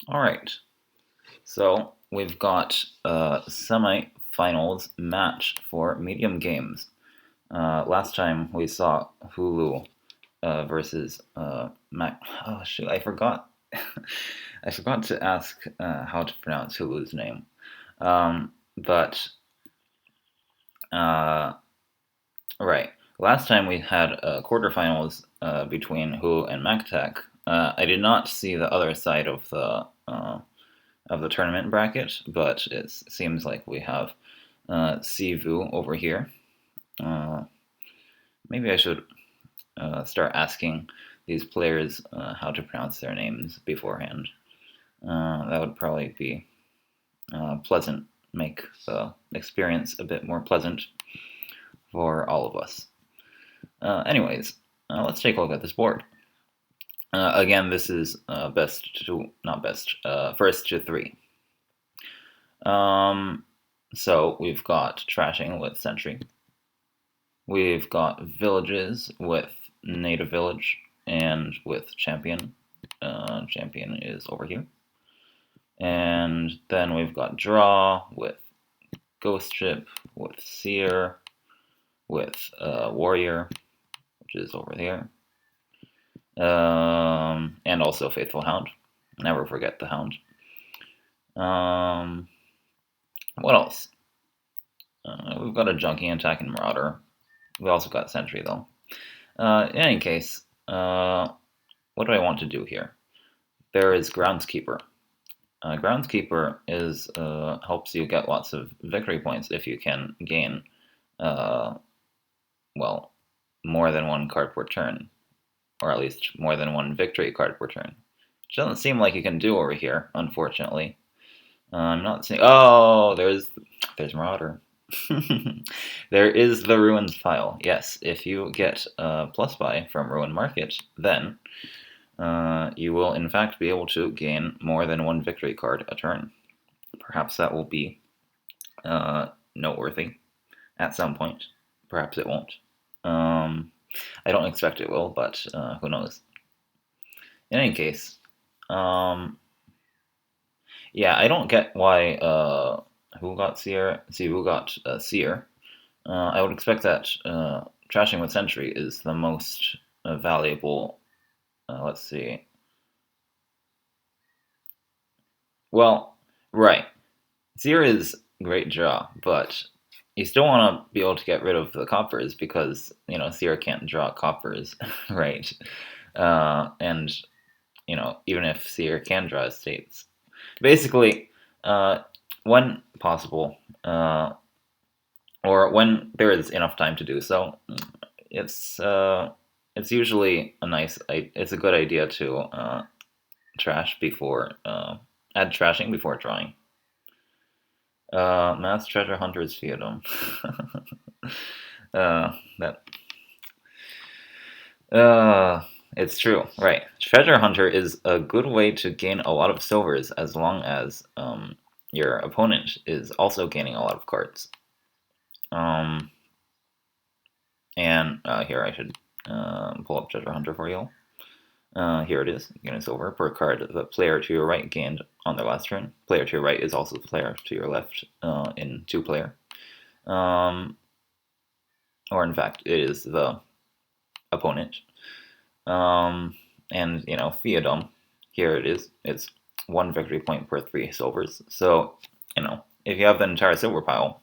Alright, so we've got a semi-finals match for medium games. Last time we saw Hulu versus Mac. Oh shoot, I forgot. I forgot to ask how to pronounce Hulu's name. But uh, right, last time we had quarterfinals between Hulu and MacTech. I did not see the other side of the tournament bracket, but it seems like we have Cvuu over here. Uh, Maybe I should start asking these players how to pronounce their names beforehand. That would probably be pleasant, make the experience a bit more pleasant for all of us. Anyways, let's take a look at this board. Again, this is first to three. So we've got trashing with Sentry. We've got villages with native village and with champion. Champion is over here. And then we've got draw with ghost ship, with seer, with warrior, which is over there. And also faithful hound. Never forget the hound. What else? We've got a junkie attack and marauder. We also got sentry though. In any case, what do I want to do here? There is groundskeeper. Groundskeeper is helps you get lots of victory points if you can gain, well, more than one card per turn, or at least more than one victory card per turn. Which doesn't seem like you can do over here, unfortunately. I'm not seeing. Oh, there's Marauder. There is the Ruins file. Yes, if you get plus buy from Ruin Market, then you will in fact be able to gain more than one victory card a turn. Perhaps that will be noteworthy at some point. Perhaps it won't. I don't expect it will, but who knows. In any case, yeah, I don't get why who got Seer? See, who got Seer? I would expect that trashing with Sentry is the most valuable. Let's see. Well, right. Seer is great draw, but you still want to be able to get rid of the coppers because Seer can't draw coppers, right? And even if Seer can draw estates, basically, when possible, or when there is enough time to do so, it's usually it's a good idea to trash before add trashing before drawing. Mass Treasure Hunter's Feudum. That it's true, right? Treasure Hunter is a good way to gain a lot of silvers as long as your opponent is also gaining a lot of cards. And here I should pull up Treasure Hunter for you. Here it is, gain a silver per card the player to your right gained on their last turn. Player to your right is also the player to your left in two-player. Or in fact, it is the opponent. And, Feudum, here it is. It's one victory point per 3 silvers. So, if you have the entire silver pile,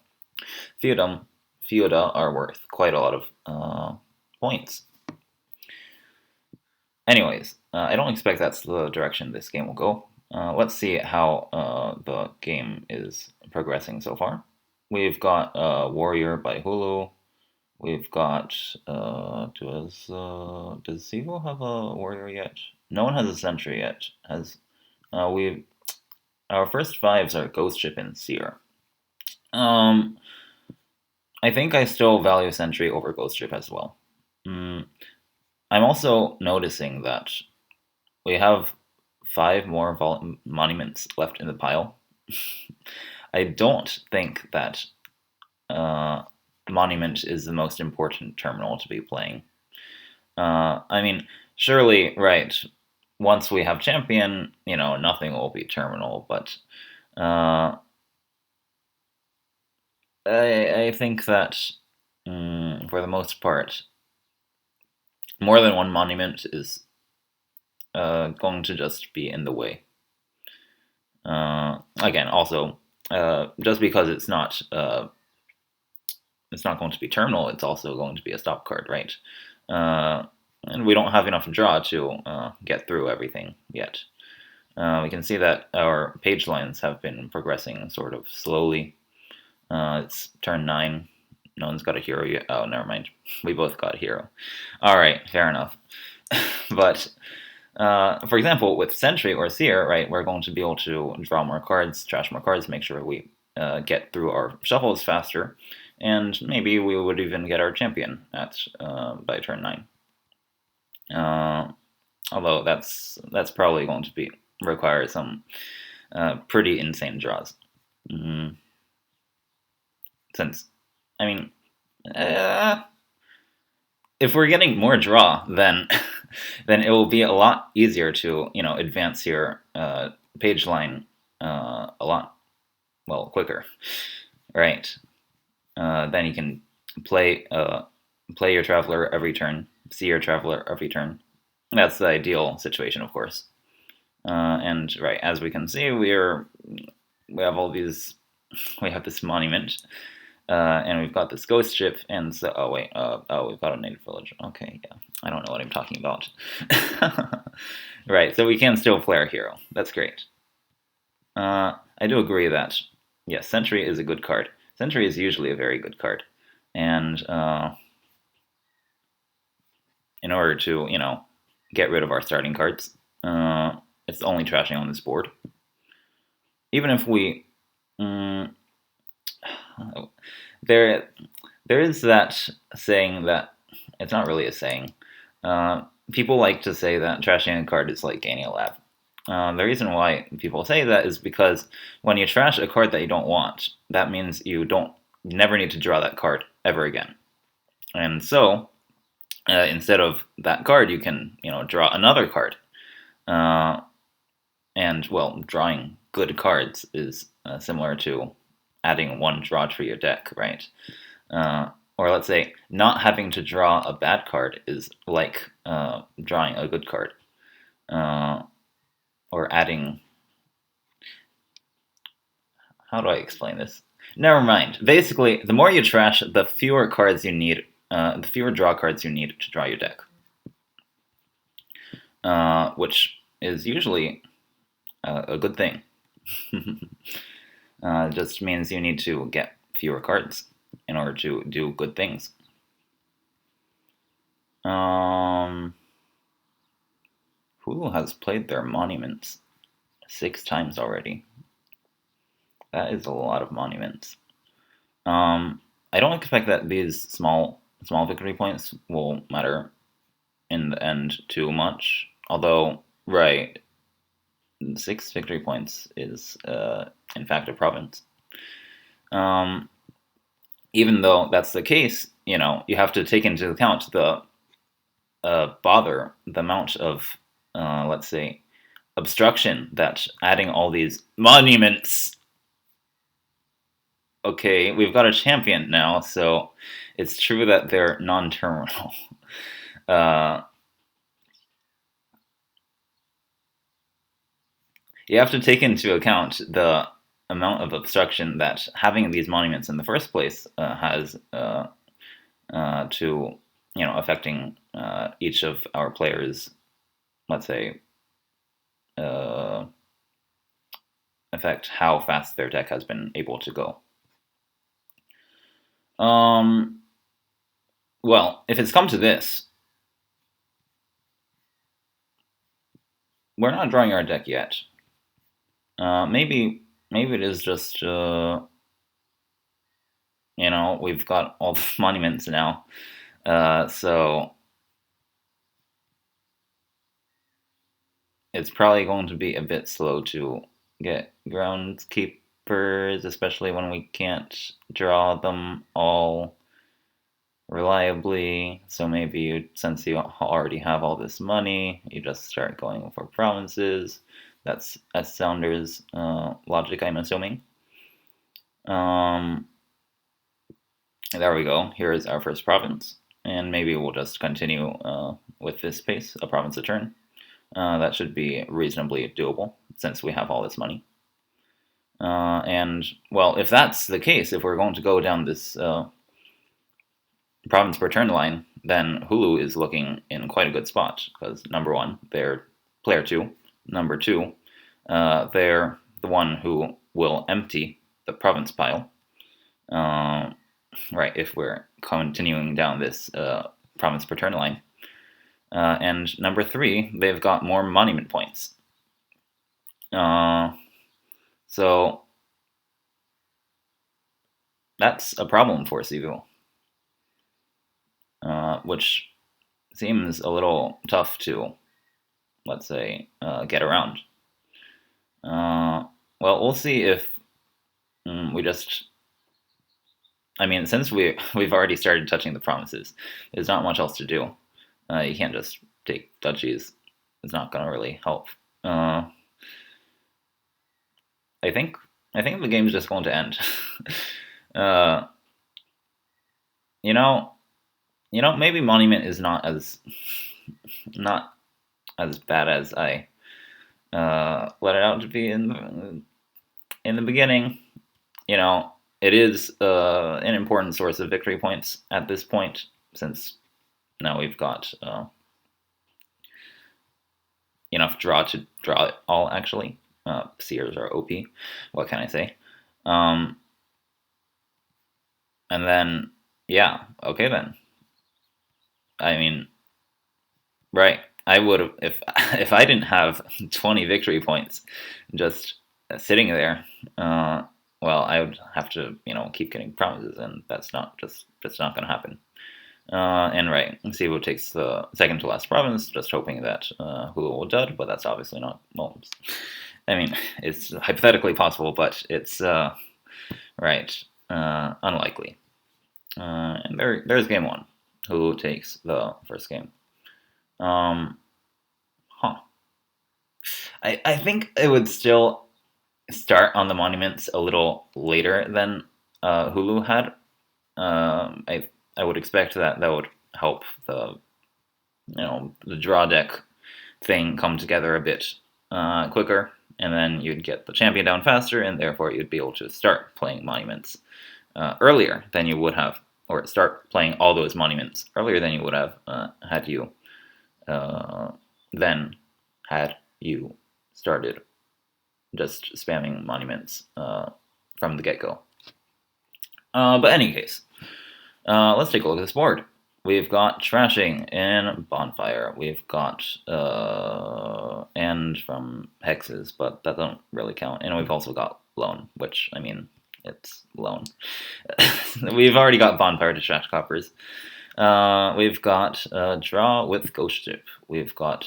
Feuda are worth quite a lot of points. Anyways, I don't expect that's the direction this game will go. Let's see how the game is progressing so far. We've got Warrior by Hulu. We've got does Cvuu have a Warrior yet? No one has a Sentry yet. Our first fives are Ghost Ship and Seer. I think I still value Sentry over Ghost Ship as well. I'm also noticing that we have 5 more monuments left in the pile. I don't think that monument is the most important terminal to be playing. I mean, surely, right, once we have champion, nothing will be terminal. But uh, I think that for the most part, more than one monument is going to just be in the way. Again, also, just because it's not going to be terminal, it's also going to be a stop card, right? And we don't have enough draw to get through everything yet. We can see that our page lines have been progressing sort of slowly. It's turn 9. No one's got a hero yet. Oh, never mind. We both got a hero. All right, fair enough. But for example, with Sentry or Seer, right, we're going to be able to draw more cards, trash more cards, make sure we get through our shuffles faster, and maybe we would even get our champion at by turn 9. Although that's probably going to be require some pretty insane draws. Mm, since, I mean, if we're getting more draw, then then it will be a lot easier to advance your page line a lot quicker, right? Then you can play play your traveler every turn, see your traveler every turn. That's the ideal situation, of course. And right, as we can see, we have all these. We have this monument, and we've got this ghost ship, and so we've got a native village. Okay, yeah, I don't know what I'm talking about. Right, so we can still play our hero. That's great. I do agree that yes, Sentry is a good card. Sentry is usually a very good card, and in order to get rid of our starting cards, it's only trashing on this board. Even if we there is that saying that it's not really a saying. People like to say that trashing a card is like gaining a lab. The reason why people say that is because when you trash a card that you don't want, that means you never need to draw that card ever again. And so instead of that card, you can draw another card. And well, drawing good cards is similar to adding one draw to your deck, right? Or let's say not having to draw a bad card is like drawing a good card. Or adding. How do I explain this? Never mind. Basically, the more you trash, the fewer cards you need, the fewer draw cards you need to draw your deck. Which is usually a good thing. It just means you need to get fewer cards in order to do good things. Hulu has played their monuments 6 times already. That is a lot of monuments. I don't expect that these small victory points will matter in the end too much. Although, right, 6 victory points is in fact a province. Even though that's the case, you have to take into account the amount of, let's say, obstruction that adding all these monuments. Okay, we've got a champion now, so it's true that they're non-terminal. You have to take into account the amount of obstruction that having these monuments in the first place has to affecting each of our players, let's say, affect how fast their deck has been able to go. Well, if it's come to this, we're not drawing our deck yet. Maybe it is just we've got all the monuments now, so it's probably going to be a bit slow to get groundskeepers, especially when we can't draw them all reliably. So maybe since you already have all this money, you just start going for provinces. That's S Sounder's logic, I'm assuming. Um, there we go. Here is our first province. And maybe we'll just continue with this pace, a province a turn. That should be reasonably doable since we have all this money. And, well, if that's the case, if we're going to go down this province per turn line, then Hulu is looking in quite a good spot because, number one, they're player two. Number two, they're the one who will empty the province pile. Right, if we're continuing down this province per turn line. And number three, they've got more monument points. So that's a problem for Cvuu, which seems a little tough to, let's say, get around. Well, we'll see if we just. I mean, since we've already started touching the provinces, there's not much else to do. You can't just take duchies. It's not going to really help. I think the game's just going to end. uh, you know, maybe Monument is not as bad as I let it out to be in the beginning. It is an important source of victory points at this point, since now we've got enough draw to draw it all, actually. Seers are OP. What can I say? And then, yeah, okay then. I mean, right. I would have, if I didn't have 20 victory points just sitting there, well, I would have to, keep getting promises, and that's not not going to happen. And right, Cvuu takes the second to last province, just hoping that Hulu will dud, but that's obviously not. Well, I mean, it's hypothetically possible, but it's right, unlikely. And there's game one. Who takes the first game? Huh. I think it would still start on the monuments a little later than Hulu had. I would expect that would help the the draw deck thing come together a bit quicker, and then you'd get the champion down faster, and therefore you'd be able to start playing monuments earlier than you would have, or start playing all those monuments earlier than you would have had you started just spamming monuments from the get-go. But any case, let's take a look at this board. We've got Trashing in Bonfire. We've got End from Hexes, but that don't really count. And we've also got Lone, which, I mean, it's Lone. We've already got Bonfire to Trash Coppers. We've got Draw with Ghost Ship. We've got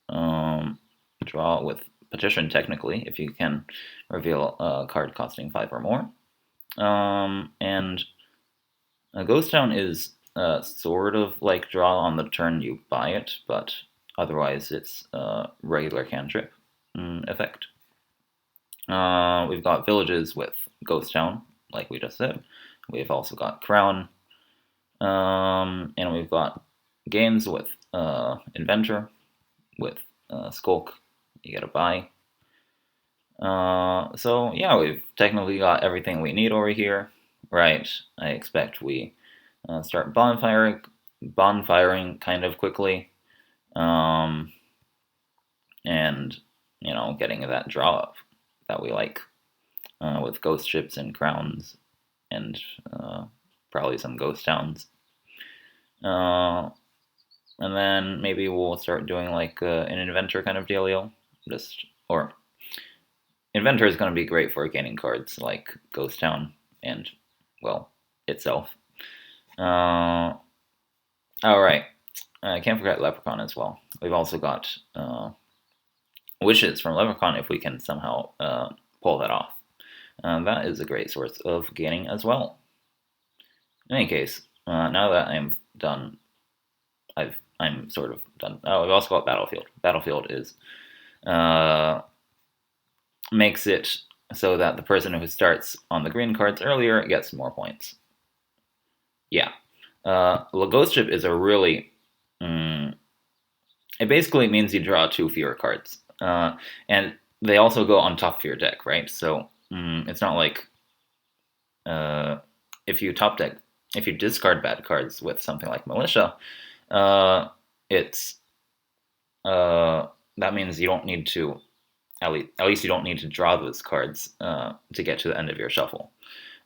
Draw with Petition, technically, if you can reveal a card costing 5 or more. And Ghost Town is sort of like draw on the turn you buy it, but otherwise it's regular cantrip effect. We've got Villages with Ghost Town, like we just said. We've also got Crown. And we've got Games with Inventor, with Skulk. You gotta buy. So yeah, we've technically got everything we need over here. Right, I expect we start bonfiring kind of quickly, and getting that draw up that we like with ghost ships and crowns, and probably some ghost towns. And then maybe we'll start doing like an inventor kind of dealio, or inventor is going to be great for gaining cards like Ghost Town and, well, itself. All right. I can't forget Leprechaun as well. We've also got Wishes from Leprechaun if we can somehow pull that off. That is a great source of gaining as well. In any case, now that I'm done, I'm sort of done. Oh, we've also got Battlefield. Battlefield is makes it so that the person who starts on the green cards earlier gets more points. Yeah. Ghost Ship is a really. It basically means you draw 2 fewer cards. And they also go on top of your deck, right? So it's not like if you top deck, if you discard bad cards with something like Militia, it's that means you don't need to at least you don't need to draw those cards to get to the end of your shuffle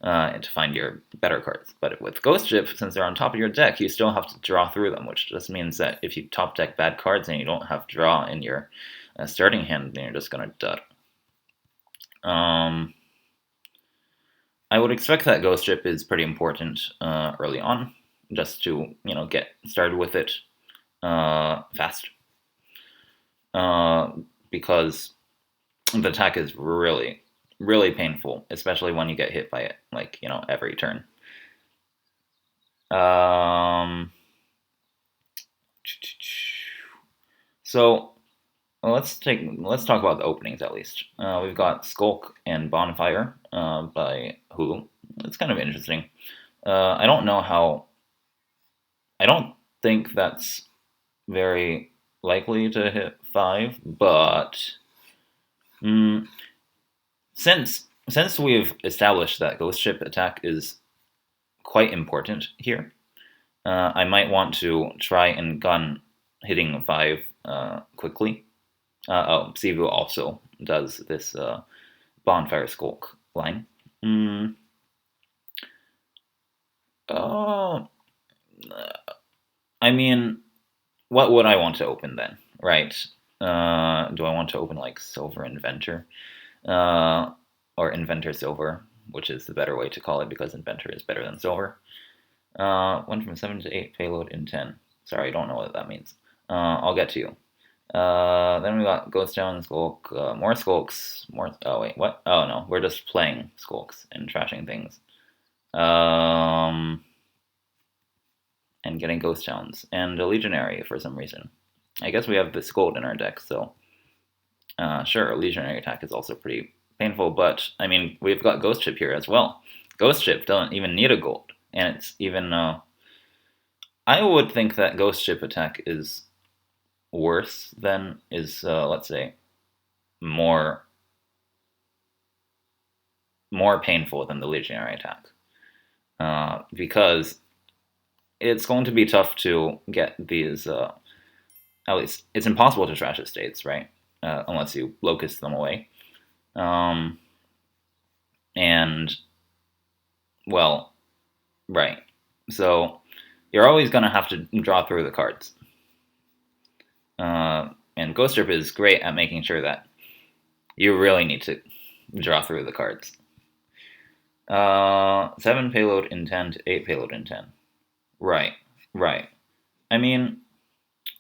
and to find your better cards. But with Ghost Ship, since they're on top of your deck, you still have to draw through them, which just means that if you top deck bad cards and you don't have draw in your starting hand, then you're just gonna dud. I would expect that Ghost Ship is pretty important early on, just to get started with it fast, because the attack is really, really painful, especially when you get hit by it, like every turn. So let's talk about the openings at least. We've got Skulk and Bonfire by Hulu. It's kind of interesting. I don't know how. I don't think that's very likely to hit 5, but since we've established that Ghost Ship attack is quite important here, I might want to try and gun hitting 5 quickly. Cvuu also does this Bonfire Skulk line. I mean, what would I want to open then, right? Do I want to open like Silver Inventor? Or Inventor Silver, which is the better way to call it because Inventor is better than Silver. Went from 7 to 8, payload in 10. Sorry, I don't know what that means. I'll get to you. Then we got Ghost Down, Skulk, more Skulks, more. Oh, wait, what? Oh, no, we're just playing Skulks and trashing things. And getting Ghost Towns and a Legionary for some reason. I guess we have this gold in our deck, so sure, a Legionary attack is also pretty painful, but I mean, we've got Ghost Ship here as well. Ghost Ship doesn't even need a gold, and it's even. I would think that Ghost Ship attack is worse than let's say more painful than the Legionary attack, because it's going to be tough to get these. At least it's impossible to trash estates, right? Unless you locust them away. And well, right. So you're always going to have to draw through the cards. And Ghost Ship is great at making sure that you really need to draw through the cards. 7 payload in 10 to 8 payload in 10. Right. I mean,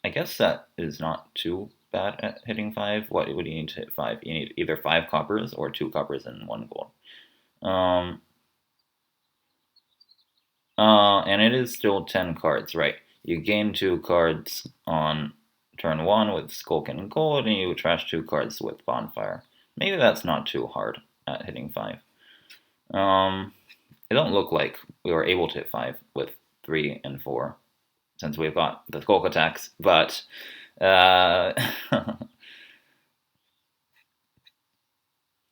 I guess that is not too bad at hitting 5. What would you need to hit 5? You need either 5 coppers or 2 coppers and 1 gold. And it is still 10 cards, right? You gain 2 cards on turn 1 with Skulk and Gold, and you trash 2 cards with Bonfire. Maybe that's not too hard at hitting 5. It don't look like we were able to hit 5 with 3 and 4, since we've got the Skulk attacks, but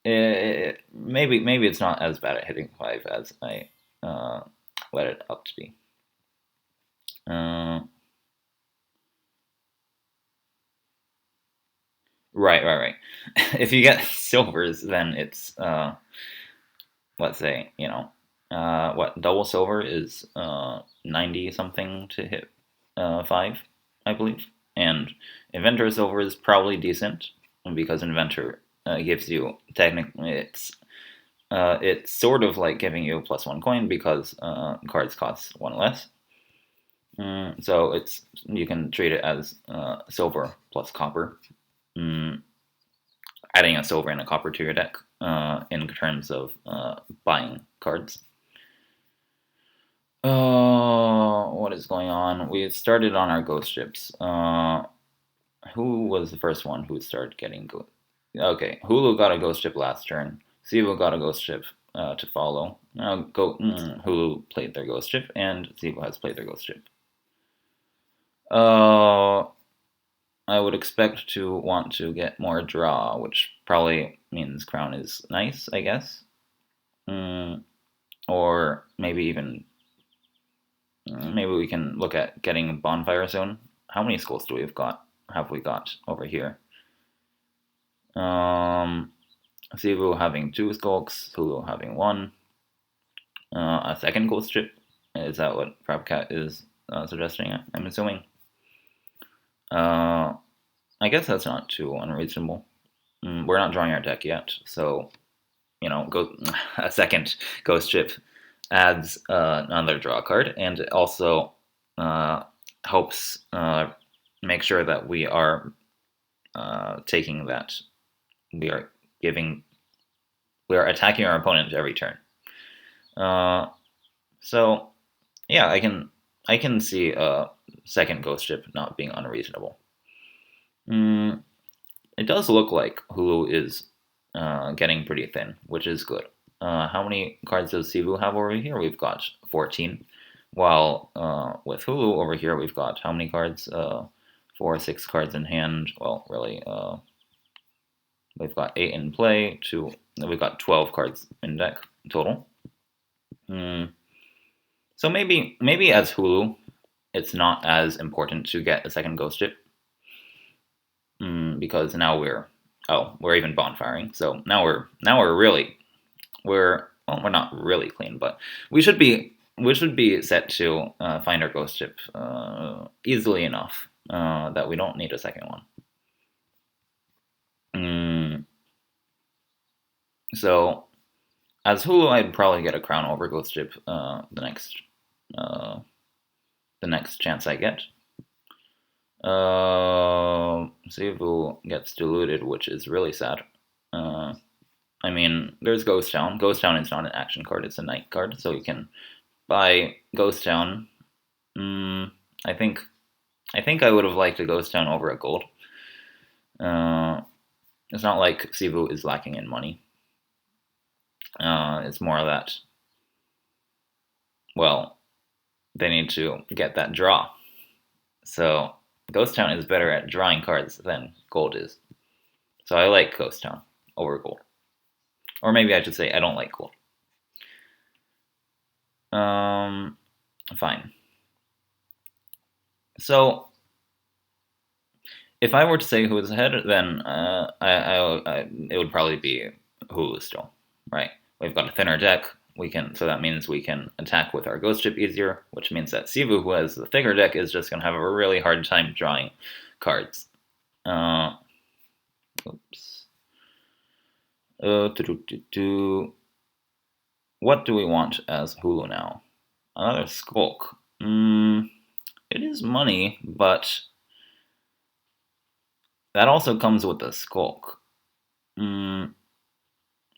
maybe it's not as bad at hitting 5 as I let it up to be. Right. If you get silvers, then it's let's say what double silver is 90 something to hit 5, I believe, and Inventor silver is probably decent because Inventor gives you technically it's sort of like giving you a +1 coin because cards cost 1 less. So you can treat it as silver plus copper, adding a silver and a copper to your deck in terms of buying cards. What is going on? We started on our ghost ships. Who was the first one who started getting ghost? Okay, Hulu got a ghost ship last turn. Cvuu got a ghost ship to follow. Hulu played their ghost ship, and Cvuu has played their ghost ship. Uh, I would expect to want to get more draw, which probably means Crown is nice, I guess. Mm, or maybe even maybe we can look at getting a bonfire zone. How many skulls do we have got? Have we got over here? Cvuu having 2 skulks, Hulu having 1. A second ghost ship. Is that what Prabcat is suggesting? I'm assuming. I guess that's not too unreasonable. We're not drawing our deck yet, so go a second ghost ship adds another draw card, and it also helps make sure that we are taking that we are giving we are attacking our opponent every turn. So yeah, I can see a second ghost ship not being unreasonable. It does look like Hulu is getting pretty thin, which is good. How many cards does Cvuu have over here? We've got 14. While with Hulu over here, we've got how many cards? 4, 6 cards in hand. Well, really, we've got 8 in play. We've got 12 cards in deck total. So maybe as Hulu, it's not as important to get a second ghost ship because now we're even bonfiring. So now we're not really clean, but we should be set to find our ghost ship easily enough that we don't need a second one. So as Hulu, I'd probably get a crown over ghost ship the next chance I get. Cvuu gets diluted, which is really sad. I mean, there's Ghost Town. Ghost Town is not an action card; it's a night card, so you can buy Ghost Town. I think I would have liked a Ghost Town over a gold. It's not like Cvuu is lacking in money. It's more that, well, they need to get that draw. So Ghost Town is better at drawing cards than gold is. So I like Ghost Town over gold. Or maybe I should say I don't like gold. Fine. So if I were to say who is ahead, then it would probably be Hulu still, right? We've got a thinner deck. So that means we can attack with our ghost ship easier, which means that Cvuu, who has the thicker deck, is just going to have a really hard time drawing cards. Oops. What do we want as Hulu now? Another Skulk. It is money, but that also comes with a Skulk.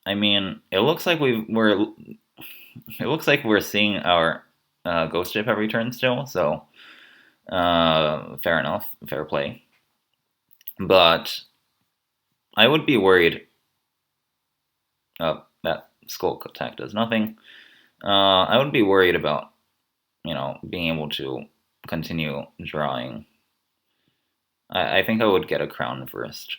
I mean, it looks like we're seeing our ghost ship every turn still. So fair enough, fair play. But I would be worried. That Skulk attack does nothing. I would be worried about being able to continue drawing. I think I would get a crown first.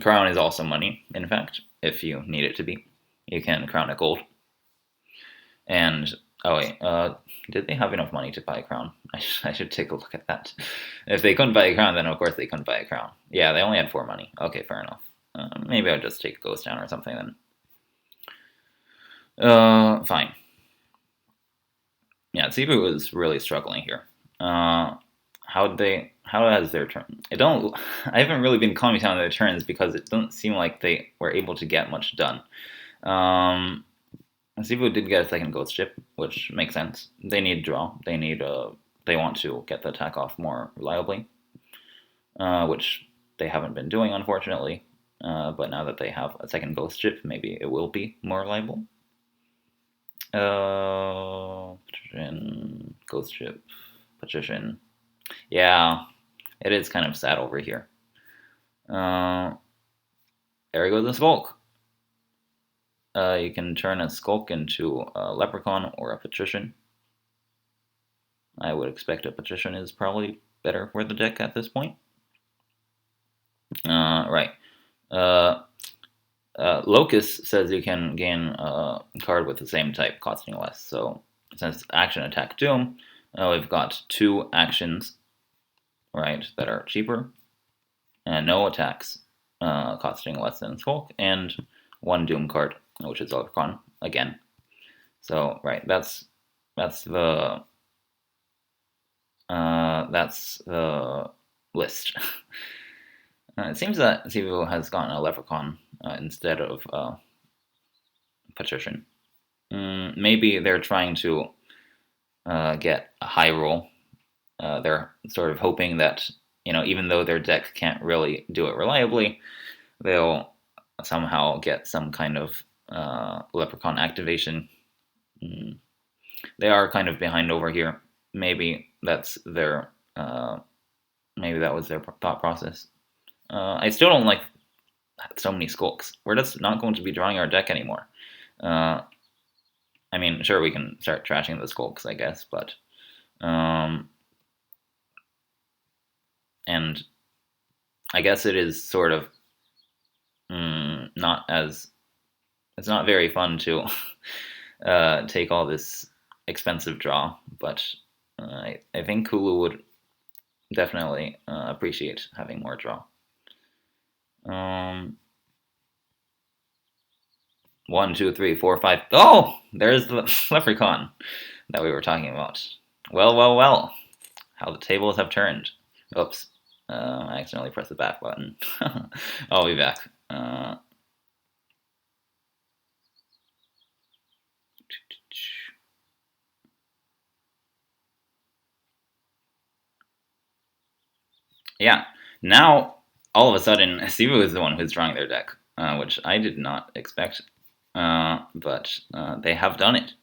Crown is also money, in fact, if you need it to be. You can crown a gold. And, oh wait, did they have enough money to buy a crown? I should take a look at that. If they couldn't buy a crown, then of course they couldn't buy a crown. Yeah, they only had 4 money. Okay, fair enough. Maybe I'll just take a ghost down or something then. Fine. Yeah, Cvuu is really struggling here. How has their turn? I haven't really been commenting on their turns because it doesn't seem like they were able to get much done. Cvuu did get a second ghost ship, which makes sense. They need draw. They want to get the attack off more reliably, which they haven't been doing, unfortunately. But now that they have a second ghost ship, maybe it will be more reliable. Patrician, Ghost Ship, Patrician. Yeah, it is kind of sad over here. There goes the Skulk. You can turn a Skulk into a Leprechaun or a Patrician. I would expect a Patrician is probably better for the deck at this point. Right. Uh, Locust says you can gain a card with the same type costing less. So since action, attack, doom, we've got 2 actions, right, that are cheaper, and no attacks costing less than Skulk, and 1 doom card, which is Leprechaun again. So right, that's the list. It seems that Cvuu has gotten a Leprechaun instead of Patrician. Maybe they're trying to get a high roll. They're sort of hoping that, even though their deck can't really do it reliably, they'll somehow get some kind of Leprechaun activation. They are kind of behind over here. Maybe that's their maybe that was their thought process. I still don't like so many Skulks. We're just not going to be drawing our deck anymore. I mean, sure, we can start trashing the Skulks, I guess, but and I guess it is sort of not as it's not very fun to take all this expensive draw, but I think Hulu would definitely appreciate having more draw. 1, 2, 3, 4, 5. Oh, there's the Leprechaun that we were talking about. Well, well, well. How the tables have turned. Oops. I accidentally pressed the back button. I'll be back. Yeah. Now, all of a sudden, Cvuu is the one who's drawing their deck, which I did not expect. But they have done it.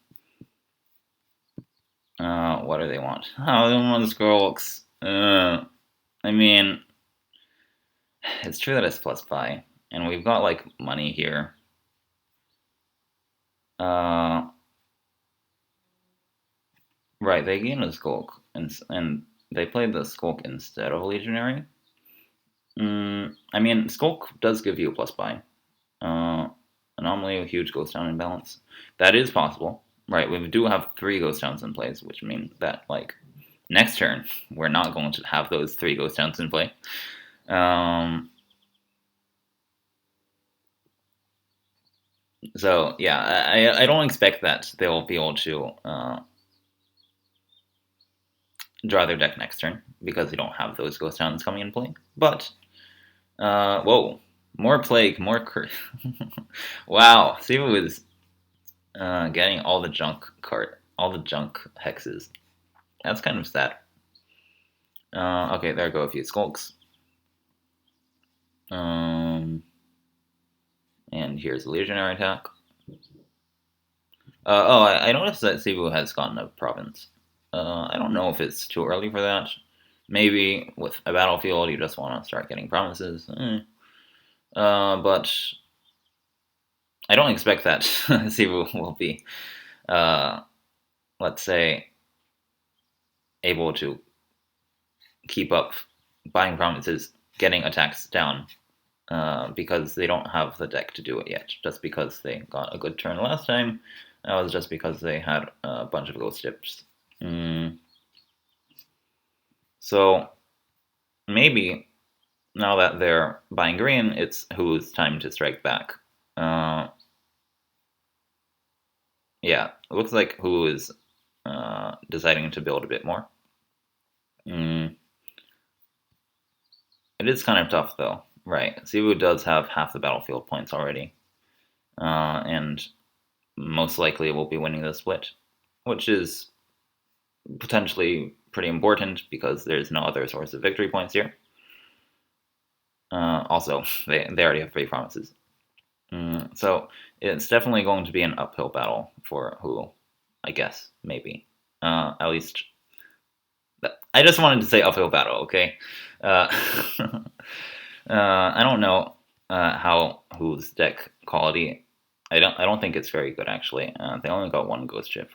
What do they want? Oh, they want Skulks. I mean, it's true that it's plus pi, and we've got like money here. Right, they gained a Skulk, and they played the Skulk instead of Legionary. I mean, Skulk does give you a plus pi. Anomaly, a huge Ghost Town imbalance. That is possible. Right, we do have 3 Ghost Towns in place, which means that, like, next turn, we're not going to have those 3 Ghost Towns in play. So, yeah, I don't expect that they'll be able to draw their deck next turn, because they don't have those Ghost Towns coming in play. But, whoa, more Plague, more wow, Cvuu is getting all the junk hexes. That's kind of sad. Okay, there go a few Skulks. And here's a Legionary attack. I noticed that Cvuu has gotten a province. I don't know if it's too early for that. Maybe with a battlefield, you just want to start getting provinces. But I don't expect that Cvuu will be, let's say, able to keep up buying provinces, getting attacks down, because they don't have the deck to do it yet. Just because they got a good turn last time, that was just because they had a bunch of ghost ships. So maybe now that they're buying green, it's who's time to strike back. Yeah, it looks like who is deciding to build a bit more. It is kind of tough though, right? Cvuu does have half the battlefield points already, and most likely will be winning the split, which is potentially pretty important because there's no other source of victory points here. Also, they already have 3 promises. So it's definitely going to be an uphill battle for Hulu. I guess, maybe. At least, I just wanted to say uphill battle, okay? Uh, I don't know how whose deck quality. I don't think it's very good actually. They only got one ghost chip,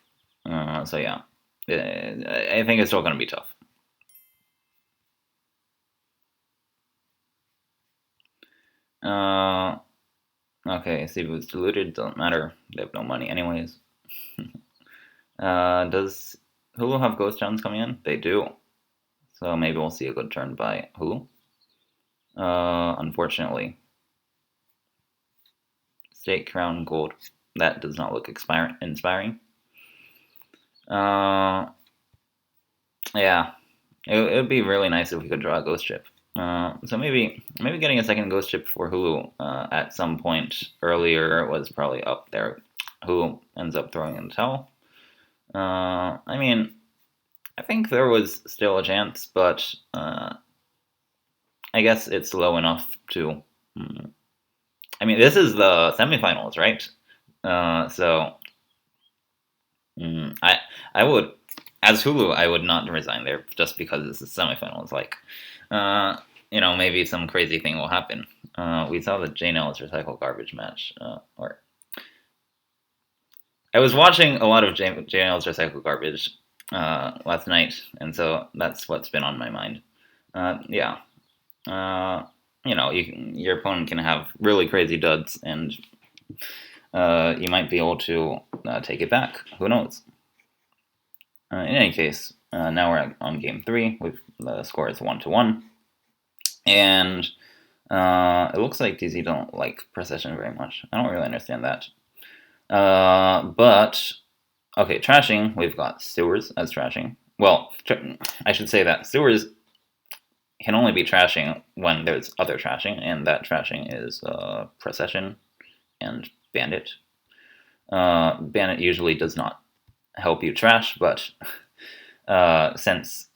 so yeah, I think it's still gonna be tough. Okay, Cvuu's diluted. Doesn't matter. They have no money anyways. Does Hulu have ghost towns coming in? They do. So maybe we'll see a good turn by Hulu. Unfortunately, State Crown Gold. That does not look inspiring. Yeah, it would be really nice if we could draw a ghost chip. So maybe getting a second ghost chip for Hulu at some point earlier was probably up there. Who ends up throwing in the towel? I mean, I think there was still a chance, but I guess it's low enough to. I mean, this is the semifinals, right? So I would, as Hulu, I would not resign there just because this is semifinals. Like, uh, maybe some crazy thing will happen. We saw the JNL's recycle garbage match, or I was watching a lot of JNL's recycle garbage last night, and so that's what's been on my mind. Yeah, your opponent can have really crazy duds, and you might be able to take it back. Who knows? In any case, now we're on game 3. The score is 1-1, and it looks like DZ don't like precision very much. I don't really understand that. But okay, trashing. We've got sewers as trashing. Well, I should say that sewers can only be trashing when there's other trashing, and that trashing is procession and bandit. Bandit usually does not help you trash, but since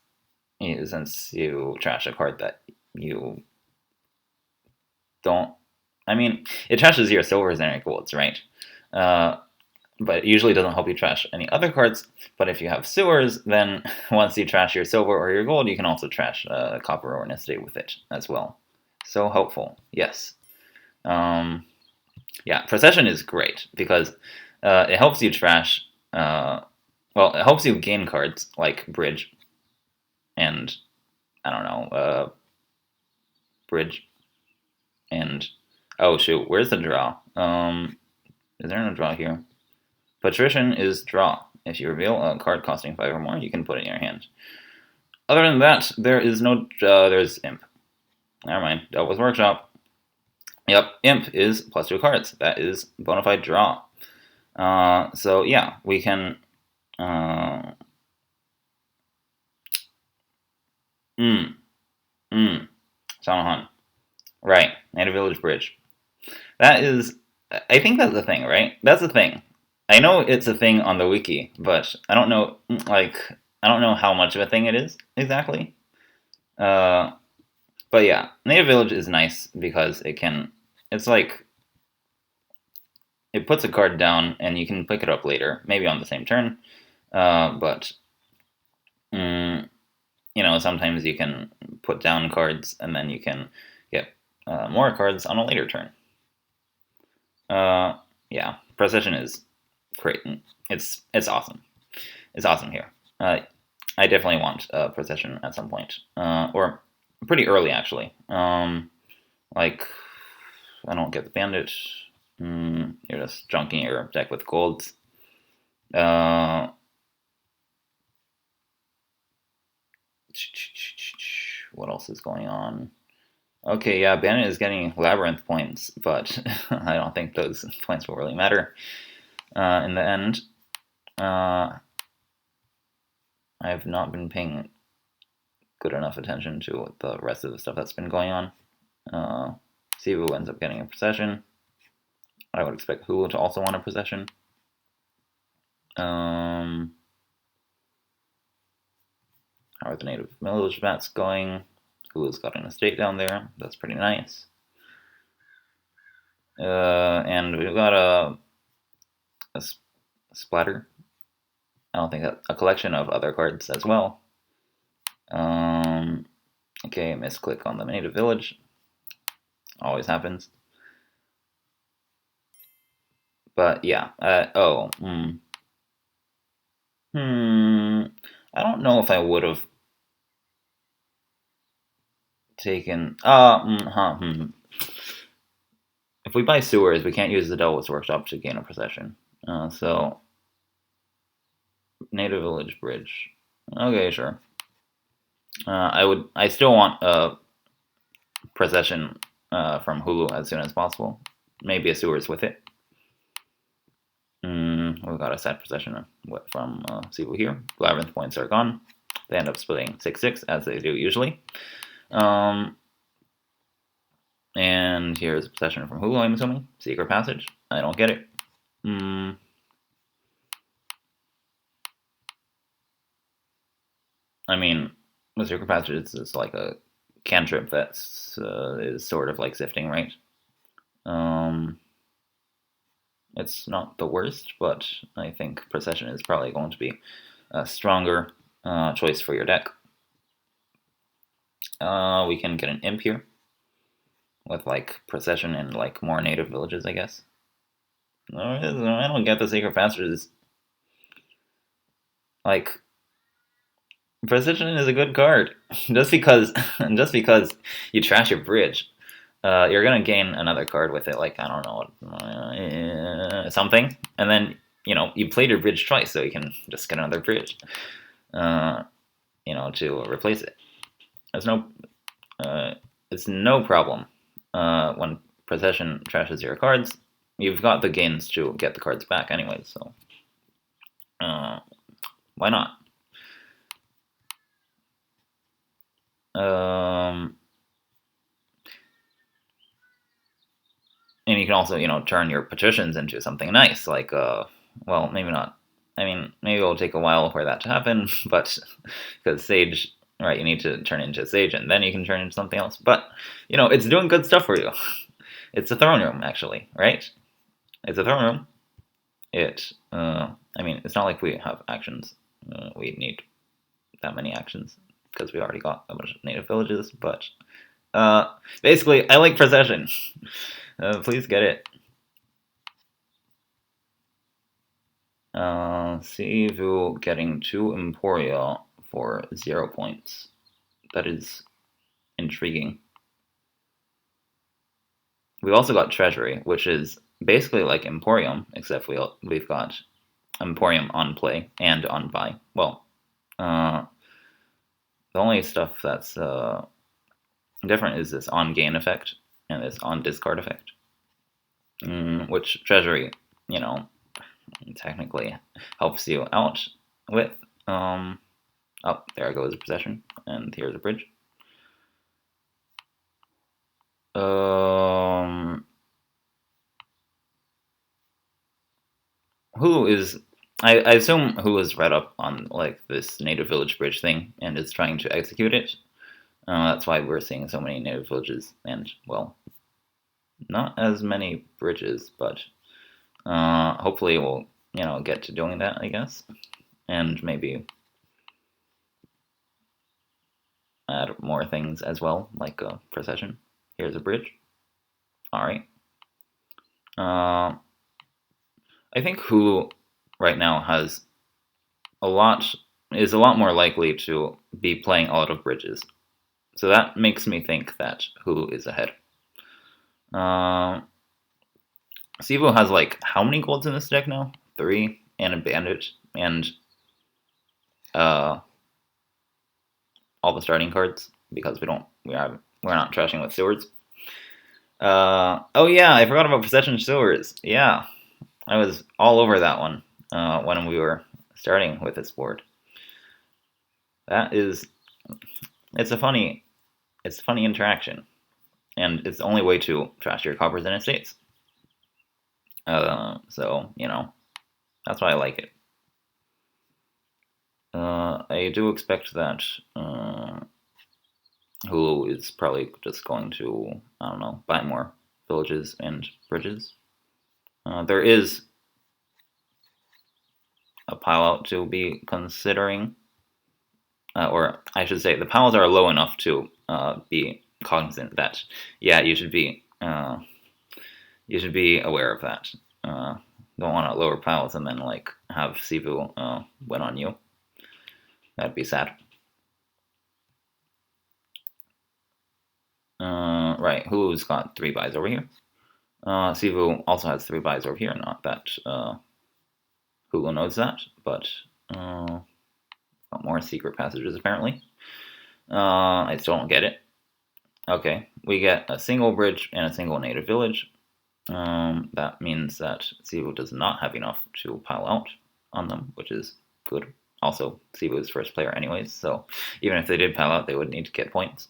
you trash a card that you don't, I mean, it trashes your silvers and your golds, right? But it usually doesn't help you trash any other cards. But if you have sewers, then once you trash your silver or your gold, you can also trash copper or nestate with it as well. So helpful, yes. Yeah, procession is great because it helps you trash. Well, it helps you gain cards like bridge and I don't know, bridge and oh shoot, where's the draw? Is there no draw here? Patrician is draw. If you reveal a card costing 5 or more, you can put it in your hand. Other than that, there is no. There's Imp. Never mind. Dealt with Workshop. Yep, Imp is +2 cards. That is bona fide draw. So yeah, we can. Sanahan. Right, Native Village Bridge. That is. I think that's the thing, right? That's the thing. I know it's a thing on the wiki, but I don't know. Like, I don't know how much of a thing it is exactly. But yeah, Native Village is nice because it can. It's like it puts a card down and you can pick it up later, maybe on the same turn. But sometimes you can put down cards and then you can get more cards on a later turn. Yeah, Procession is great. It's awesome. It's awesome here. I definitely want Procession at some point, or pretty early actually. Like I don't get the bandit. You're just junking your deck with golds. What else is going on? Okay, yeah, bandit is getting labyrinth points, but I don't think those points will really matter in the end. I have not been paying good enough attention to the rest of the stuff that's been going on. Cvuu ends up getting a procession. I would expect Hulu to also want a procession. How are the native village bats going? Hulu's got an estate down there. That's pretty nice. And we've got a splatter. I don't think that a collection of other cards as well. Okay, misclick on the native village. Always happens. But yeah, I don't know if I would have taken. If we buy sewers, we can't use the Devil's Workshop to gain a procession. So native village bridge. Okay, sure. I still want a procession from Hulu as soon as possible. Maybe a sewers with it. We've got a set procession from Cvuu here. Labyrinth points are gone. They end up splitting 6-6 as they do usually. And here's a procession from Hulu, I'm assuming. Secret Passage. I don't get it. I mean, the Secret Passage is like a cantrip that's is sort of like sifting, right? It's not the worst, but I think Procession is probably going to be a stronger choice for your deck. We can get an Imp here with like Procession and like more native villages, I guess. I don't get the Secret Passages. Like, Precision is a good card. just because you trash your bridge, you're gonna gain another card with it. Like, I don't know, something, and then you played your bridge twice, so you can just get another bridge, to replace it. It's no problem when Procession trashes your cards. You've got the gains to get the cards back anyway, so why not? And you can also, turn your petitions into something nice, like, well, maybe not. I mean, maybe it'll take a while for that to happen, but because Sage, right, you need to turn into Sage, and then you can turn into something else. But, it's doing good stuff for you. It's a throne room, actually, right? It's a throne room. I mean, it's not like we have actions. We need that many actions, because we already got a bunch of native villages, but basically, I like Procession. Please get it. Cvuu getting 2 Emporia for 0 points. That is intriguing. We also got Treasury, which is basically like Emporium, except we've got Emporium on play and on buy. Well, the only stuff that's different is this on gain effect and this on discard effect, which Treasury, technically helps you out with. Oh, there goes a possession, and here's a bridge. Who is? I assume who is read up on like this native village bridge thing and is trying to execute it. That's why we're seeing so many native villages, and well, not as many bridges, but hopefully we'll get to doing that, I guess, and maybe add more things as well, like a procession. Here's a bridge. All right. I think who right now is a lot more likely to be playing a lot of bridges. So that makes me think that Hulu is ahead. Cvuu has like how many golds in this deck now? 3 and a bandit and all the starting cards because we're not trashing with sewers. Oh yeah, I forgot about possession sewers. Yeah, I was all over that one when we were starting with this board. It's a funny interaction, and it's the only way to trash your coppers and estates. So that's why I like it. I do expect that Hulu is probably just going to, I don't know, buy more villages and bridges. There is a pile out to be considering, or I should say, the piles are low enough to be cognizant that you should be aware of that. Don't want to lower piles and then like have Cvuu win on you. That'd be sad. Right, Hulu's got 3 buys over here. Cvuu also has 3 buys over here. Not that Hulu knows that, but got more secret passages apparently. I still don't get it. Okay, we get a single bridge and a single native village. That means that Cvuu does not have enough to pile out on them, which is good. Also, Cvuu is first player anyways, so even if they did pile out, they would need to get points.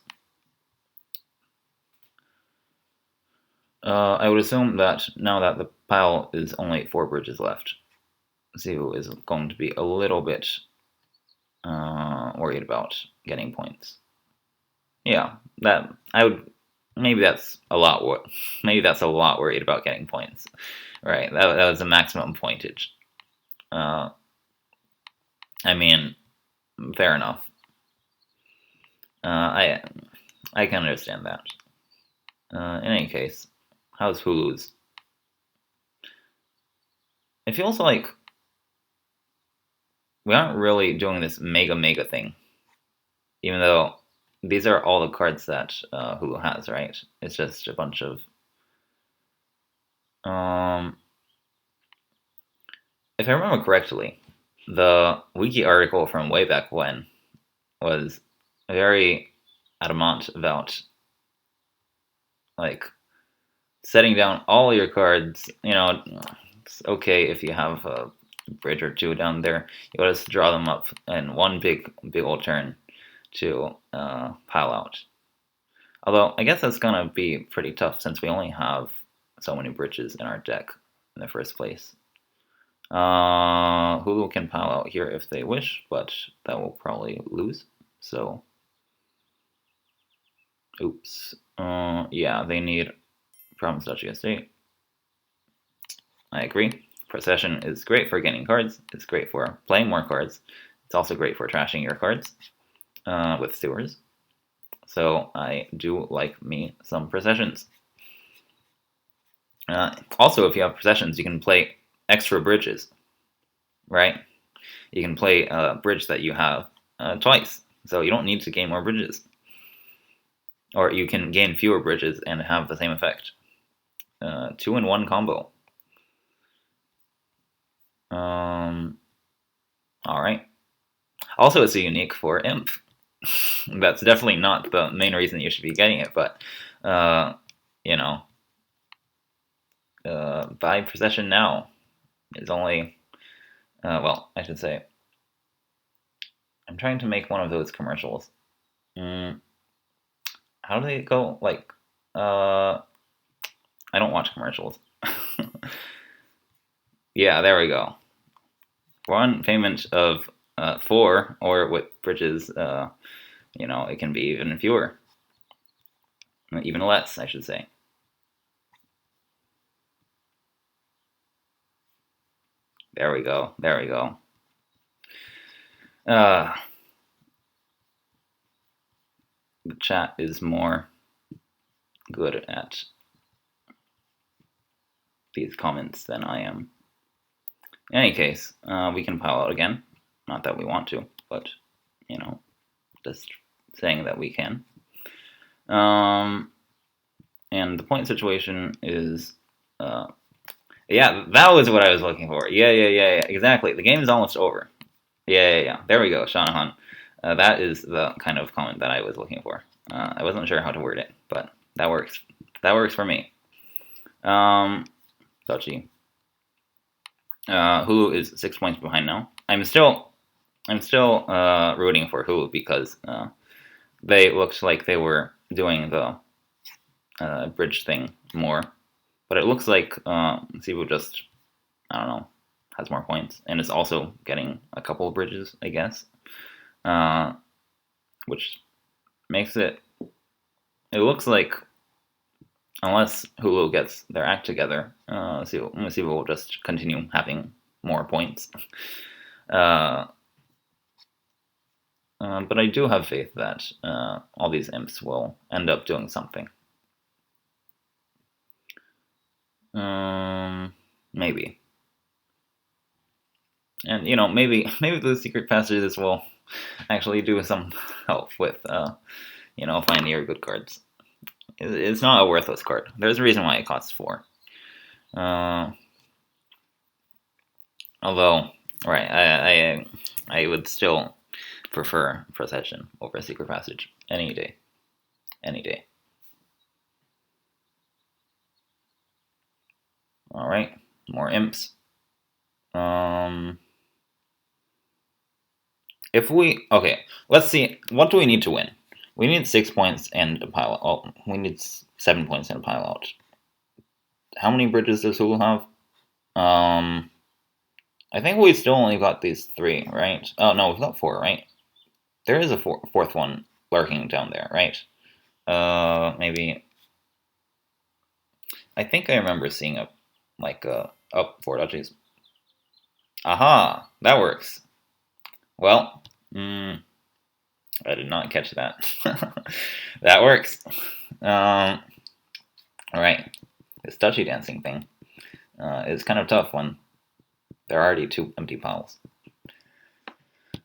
I would assume that now that the pile is only 4 bridges left, Cvuu is going to be a little bit worried about getting points. Yeah, that I would. Maybe that's a lot. Maybe that's a lot worried about getting points. Right, that was the maximum pointage. I mean, fair enough. I can understand that. In any case, how's Hulu's? It feels like we aren't really doing this mega thing, even though these are all the cards that Hulu has, right? It's just a bunch of if I remember correctly, the wiki article from way back when was very adamant about like setting down all your cards. You know, it's okay if you have a bridge or 2 down there. You gotta just draw them up in one big old turn to pile out. Although I guess that's gonna be pretty tough since we only have so many bridges in our deck in the first place. Hulu can pile out here if they wish, but that will probably lose. So, oops. Yeah, they need Province Duchy Estate. I agree. Procession is great for getting cards. It's great for playing more cards. It's also great for trashing your cards with sewers. So I do like me some processions. Also, if you have processions, you can play extra bridges, right? You can play a bridge that you have twice, so you don't need to gain more bridges. Or you can gain fewer bridges and have the same effect. 2-in-1 combo. Alright. Also, it's a unique for Imp. That's definitely not the main reason you should be getting it, but, you know, buy Procession now is only, well, I should say, I'm trying to make one of those commercials. How do they go? Like, I don't watch commercials. Yeah, there we go. One payment of 4, or with bridges, you know, it can be even fewer. Even less, I should say. There we go. There we go. The chat is more good at these comments than I am. In any case, we can pile out again. Not that we want to, but, you know, just saying that we can. And the point situation is, yeah, that was what I was looking for. Yeah, exactly. The game is almost over. Yeah. There we go, Shanahan. That is the kind of comment that I was looking for. I wasn't sure how to word it, but that works. That works for me. Duchy. Hulu is 6 points behind now. I'm still rooting for Hulu because they looked like they were doing the bridge thing more, but it looks like Cvuu just, I don't know, has more points and is also getting a couple of bridges, I guess, which makes it. It looks like unless Hulu gets their act together, Cvuu will just continue having more points. Uh, but I do have faith that all these imps will end up doing something. Maybe. And, maybe the secret passages will actually do some help with, finding your good cards. It's not a worthless card. There's a reason why it costs 4. Although, right, I would still prefer Procession over Secret Passage any day. Any day. Alright, more imps. Okay, let's see, what do we need to win? We need 6 points and a pile. Oh, we need 7 points and a pile out. How many bridges does Hulu have? I think we still only got these 3, right? Oh no, we've got 4, right? There is a fourth one lurking down there, right? Maybe. I think I remember seeing a 4 duchies. Aha, that works. Well, I did not catch that. That works. All right, this duchy dancing thing is kind of tough when there are already 2 empty piles.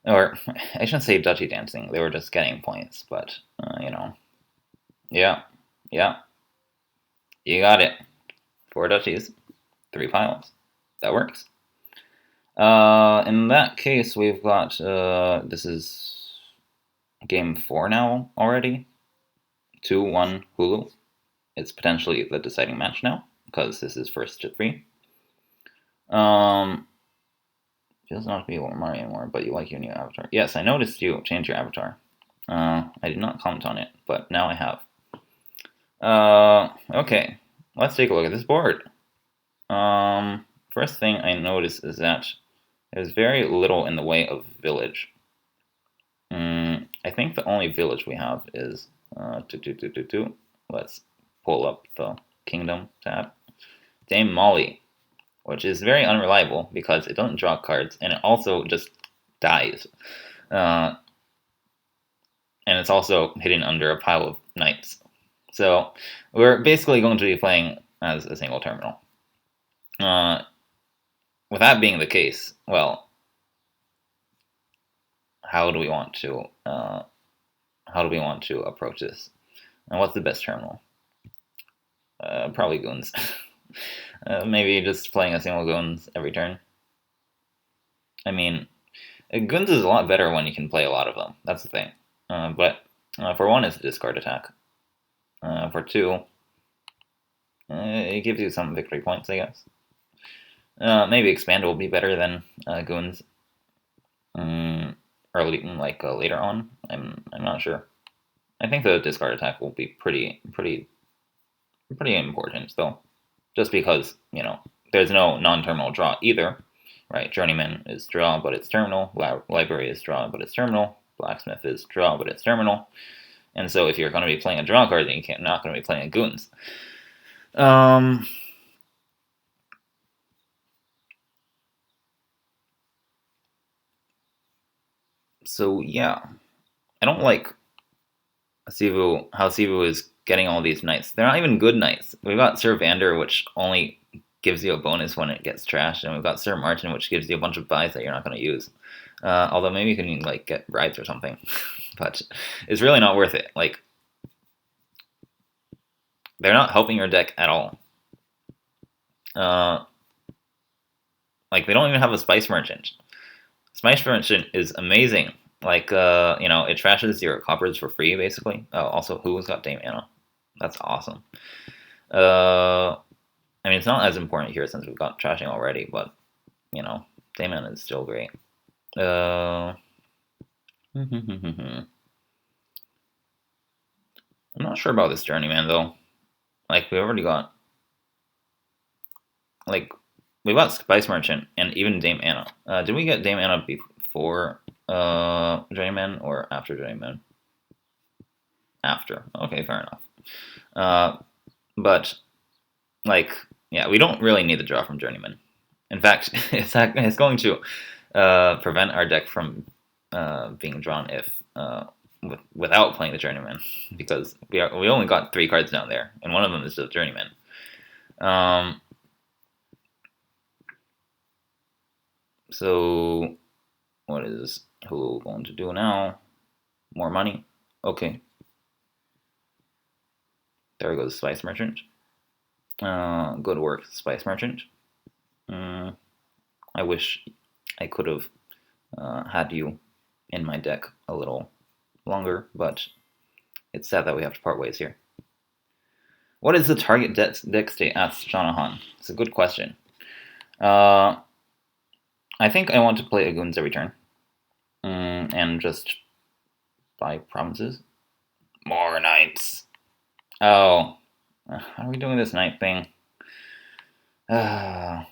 Or, I shouldn't say duchy dancing, they were just getting points, but, Yeah, you got it. 4 duchies, 3 piles. That works. In that case, we've got, this is game 4 now already. 2-1 Hulu. It's potentially the deciding match now, because this is first to 3. Feels not to be Mario anymore, but you like your new avatar. Yes, I noticed you changed your avatar. I did not comment on it, but now I have. Okay, let's take a look at this board. First thing I noticed is that there's very little in the way of village. I think the only village we have is Let's pull up the kingdom tab. Dame Molly, which is very unreliable because it doesn't draw cards and it also just dies. And it's also hidden under a pile of knights. So we're basically going to be playing as a single terminal. With that being the case, well, how do we want to approach this? And what's the best terminal? Probably goons. Maybe just playing a single goons every turn. I mean, goons is a lot better when you can play a lot of them. That's the thing. But for 1, it's a discard attack. For 2, it gives you some victory points, I guess. Maybe expand will be better than goons. Later on. I'm not sure. I think the discard attack will be pretty important though, just because there's no non-terminal draw either, right? Journeyman is draw, but it's terminal. Library is draw, but it's terminal. Blacksmith is draw, but it's terminal. And so if you're going to be playing a draw card, then you're not going to be playing a goons. So yeah, I don't like how Cvuu is getting all these knights. They're not even good knights. We've got Sir Vander, which only gives you a bonus when it gets trashed, and we've got Sir Martin, which gives you a bunch of buys that you're not going to use. Although maybe you can get brides or something, but it's really not worth it. They're not helping your deck at all. They don't even have a Spice Merchant. Spice Merchant is amazing. It trashes your coppers for free, basically. Oh, also, who's got Dame Anna? That's awesome. It's not as important here since we've got trashing already, but, Dame Anna is still great. I'm not sure about this Journeyman, though. We already got... we got Spice Merchant and even Dame Anna. Did we get Dame Anna before Journeyman or after Journeyman? After. Okay, fair enough. But, we don't really need the draw from Journeyman. In fact, it's going to prevent our deck from being drawn if without playing the journeyman, because we only got 3 cards down there, and one of them is the journeyman. So what is Hulu going to do now? More money? Okay. There goes Spice Merchant. Good work, Spice Merchant. I wish I could have had you in my deck a little longer, but it's sad that we have to part ways here. What is the target deck state? Asks Shanahan. It's a good question. I think I want to play Agoons every turn. And just buy provinces. More knights. Oh. How are we doing this knight thing? There's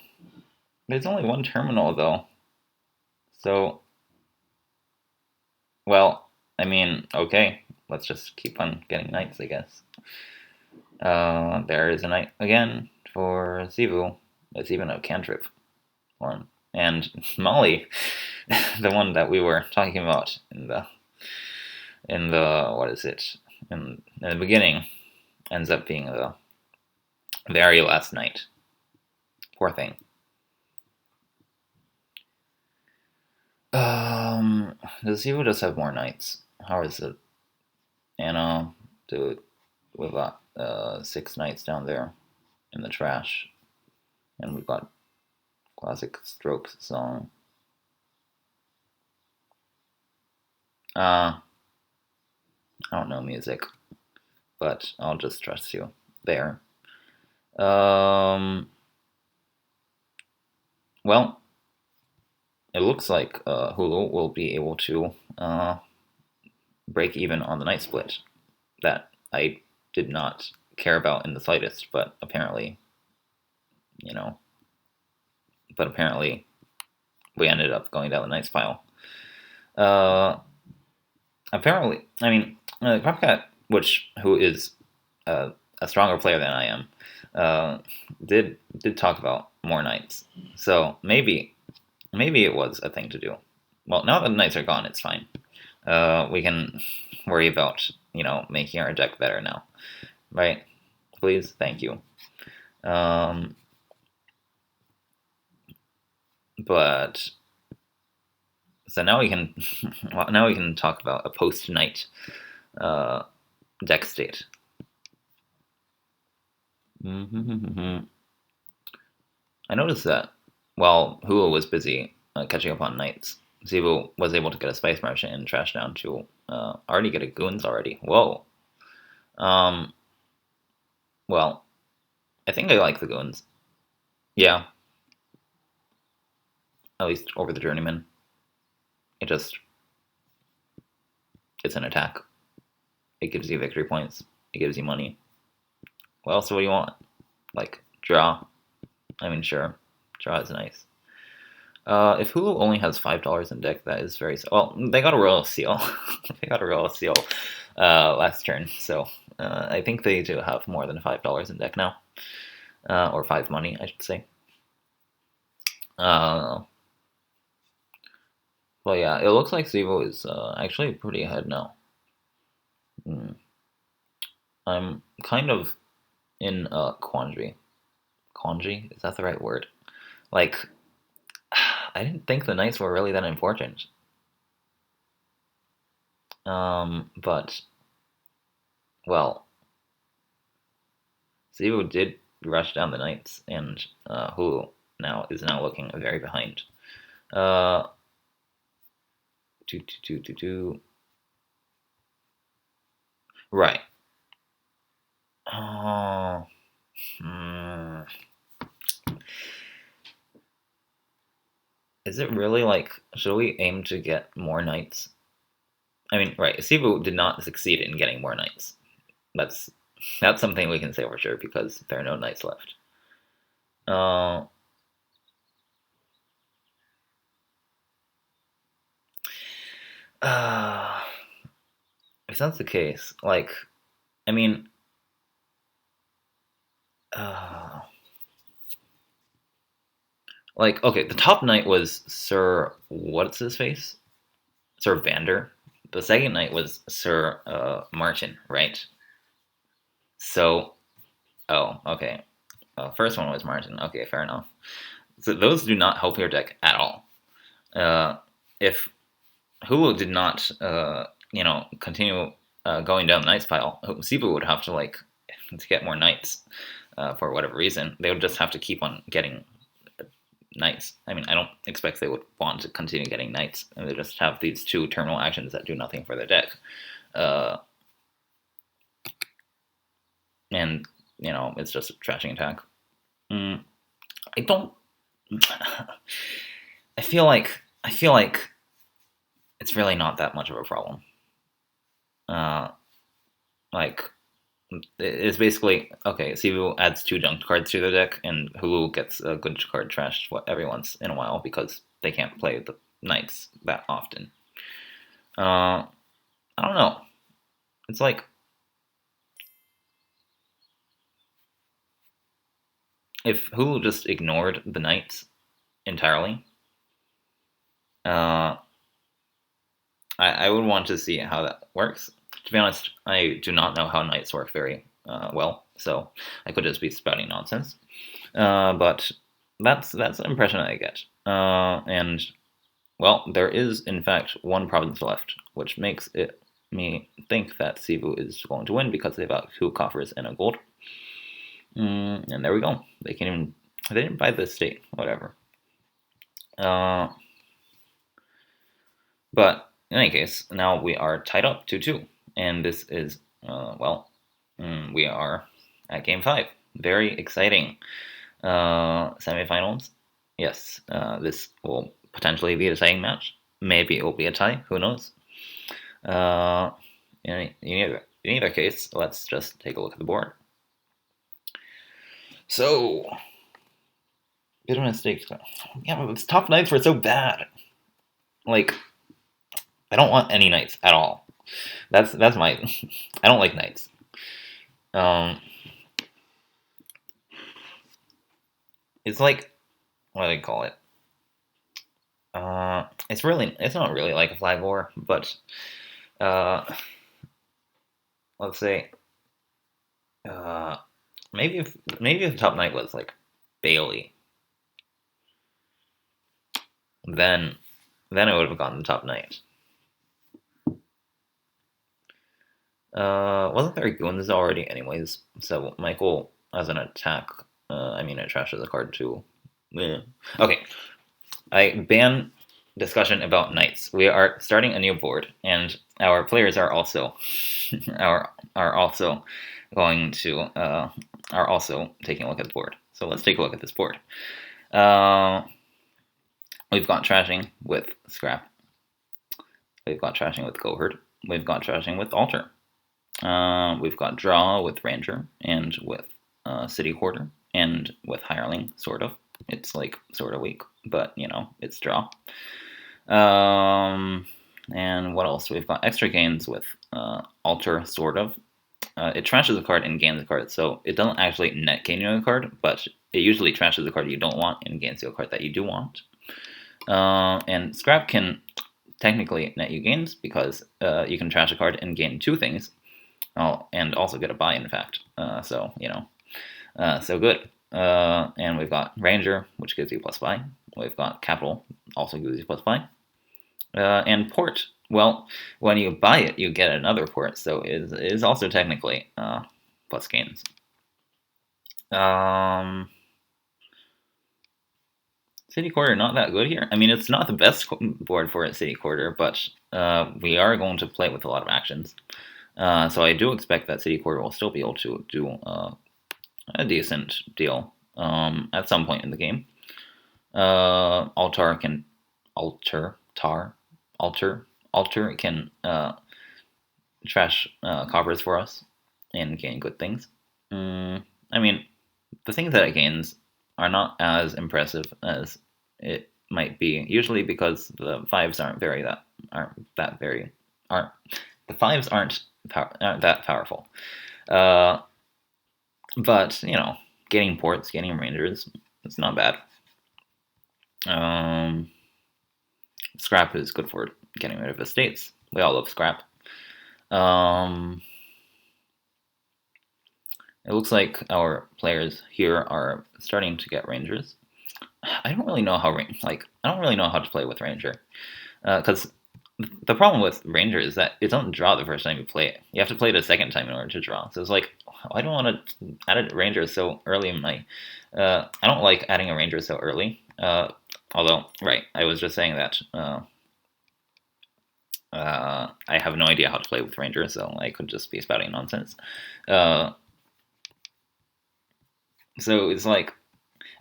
only one terminal, though. So, well, I mean, okay. Let's just keep on getting knights, I guess. There is a knight again for Cvuu. It's even a cantrip one. And Molly, the one that we were talking about in the what is it? In the beginning, ends up being the very last knight. Poor thing. Does Cvuu just have more knights? How is it? Anna, dude, we've got 6 knights down there in the trash, and we've got classic Strokes song. I don't know music, but I'll just trust you there. Well, it looks like Hulu will be able to break even on the night split that I did not care about in the slightest, but apparently, we ended up going down the Knights pile. Apparently, I mean, Cropcat, who is a stronger player than I am, did talk about more Knights. So maybe it was a thing to do. Well, now that the Knights are gone, it's fine. We can worry about making our deck better now, right? Please, thank you. But so now we can talk about a post night deck state. I noticed that while Hulu was busy catching up on knights, Cvuu was able to get a Spice Merchant and trash down to already get a Goons already. Whoa. Well, I think I like the Goons. Yeah. At least over the Journeyman. It's an attack. It gives you victory points. It gives you money. Well, so what do you want? Like, draw? I mean, sure. Draw is nice. If Hulu only has $5 in deck, that is very... Well, they got a Royal Seal. They got a Royal Seal last turn, so I think they do have more than $5 in deck now. Or 5 money, I should say. Well, yeah, it looks like Cvuu is actually pretty ahead now. I'm kind of in a quandary. Quandary? Is that the right word? Like, I didn't think the Knights were really that important. But, well, Cvuu did rush down the Knights, and Hulu is now looking very behind. Right. Oh. Is it really like, should we aim to get more Knights? I mean, right, Cvuu did not succeed in getting more Knights. That's something we can say for sure because there are no Knights left. If that's the case, like, I mean, Like, okay, the top knight was Sir what's his face? Sir Vander. The second knight was Sir Martin, right? So, oh, okay. First one was Martin. Okay, fair enough. So those do not help your deck at all. If Hulu did not, continue going down the knights pile, Cvuu would have to to get more knights for whatever reason. They would just have to keep on getting knights. I mean, I don't expect they would want to continue getting knights, and they just have these two terminal actions that do nothing for their deck. Uh, and it's just a trashing attack. I don't. I feel like it's really not that much of a problem. Uh, like it's basically okay. Cvuu adds two junk cards to the deck, and Hulu gets a good card trashed every once in a while because they can't play the knights that often. I don't know. It's like if Hulu just ignored the knights entirely, uh, I would want to see how that works. To be honest, I do not know how knights work very well, so I could just be spouting nonsense. But that's the impression I get. And well, there is in fact one province left, which makes it me think that Cvuu is going to win because they've got two coffers and a gold. And there we go. They didn't buy the state, whatever. But in any case, now we are tied up 2-2, and this is we are at game 5. Very exciting semifinals. Yes, this will potentially be a deciding match. Maybe it will be a tie. Who knows? In either case, let's just take a look at the board. So, bit of a mistake. Yeah, it's top knights were so bad. Like, I don't want any knights at all. That's my. I don't like knights. It's like what do they call it? It's not really like a flag war, but uh, let's say uh, maybe if the top knight was like Bailey, then I would have gotten the top knight. Wasn't there goons already anyways? So Michael as an attack. It trashes a card too. Yeah. Okay, I ban discussion about knights. We are starting a new board, and our players are also are also going to are also taking a look at the board. So let's take a look at this board. We've got trashing with scrap. We've got trashing with cohort. We've got trashing with altar. We've got draw with ranger and with city quarter and with hireling, sort of. It's like sort of weak, but it's draw. And what else? We've got extra gains with altar, sort of. It trashes a card and gains a card, so it doesn't actually net gain you a card, but it usually trashes a card you don't want and gains you a card that you do want. And scrap can technically net you gains because you can trash a card and gain two things, and also get a buy, in fact. So good. And we've got ranger, which gives you plus buy. We've got capital, also gives you plus buy. And port. Well, when you buy it, you get another port, so it is also technically plus gains. City quarter not that good here. I mean, it's not the best board for a city quarter, but we are going to play with a lot of actions. So I do expect that city quarter will still be able to do a decent deal at some point in the game. Altar can trash coffers for us and gain good things. I mean, the things that it gains are not as impressive as it might be, usually because the fives aren't that powerful. But getting ports, getting rangers, it's not bad. Um, Scrap is good for getting rid of estates. We all love scrap. Um, it looks like our players here are starting to get rangers. I don't really know how I don't really know how to play with ranger, because the problem with ranger is that it doesn't draw the first time you play it. You have to play it a second time in order to draw. So it's like I don't want to add a ranger so early in my. I don't like adding a ranger so early. Although, right, I was just saying that I have no idea how to play with ranger, so I could just be spouting nonsense. Uh, so it's like,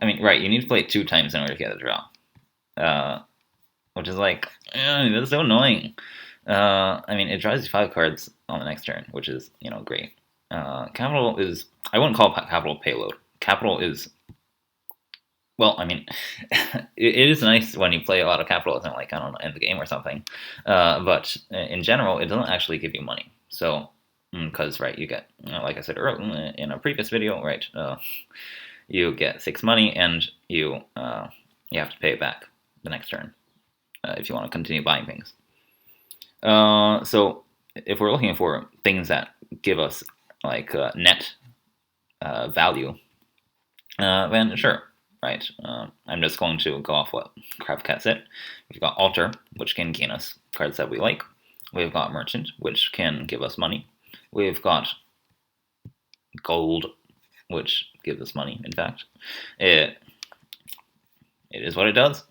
I mean, right, you need to play it 2 times in order to get a draw. Uh, which is like, that's so annoying. I mean, it draws you 5 cards on the next turn, which is, great. Capital is, I wouldn't call capital payload. Capital is, well, I mean, it is nice when you play a lot of capitalism, like, I don't know, in the game or something. But in general, it doesn't actually give you money. So, because, right, you get, like I said earlier in a previous video, right, you get 6 money and you have to pay it back the next turn if you want to continue buying things. So if we're looking for things that give us like net value, then sure, right. I'm just going to go off what Crabcat said. We've got Altar, which can gain us cards that we like. We've got Merchant, which can give us money. We've got Gold, which gives us money. In fact, it is what it does.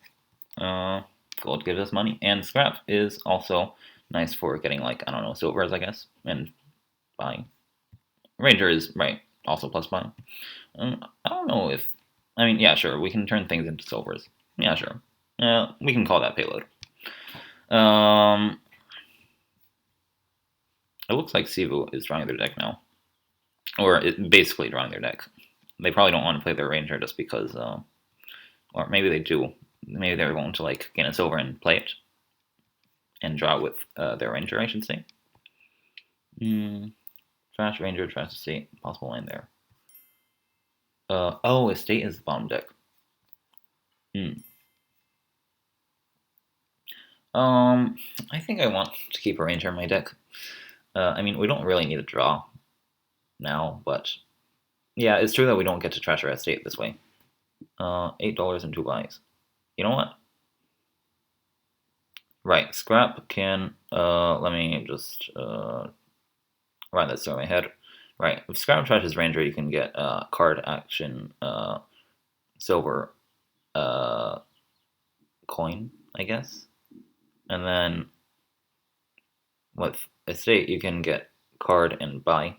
Gold gives us money, and Scrap is also nice for getting, like, I don't know, silvers, I guess, and buying. Ranger is, right, also plus buying. I don't know if, I mean, yeah, sure, we can turn things into silvers. Yeah, sure. We can call that payload. It looks like Cvuu is drawing their deck now. Or basically drawing their deck. They probably don't want to play their Ranger just because, or maybe they do. Maybe they're going to, like, gain a silver and play it. And draw with their Ranger, I should say. Trash Ranger, trash estate, possible land there. Oh, estate is the bottom deck. I think I want to keep a ranger in my deck. I mean, we don't really need a draw now, but yeah, it's true that we don't get to trash our estate this way. $8 and 2 buys. You know what? Right, scrap can. Let me just run this through my head. Right, if scrap trashes ranger, you can get card action silver coin, I guess, and then with estate you can get card and buy.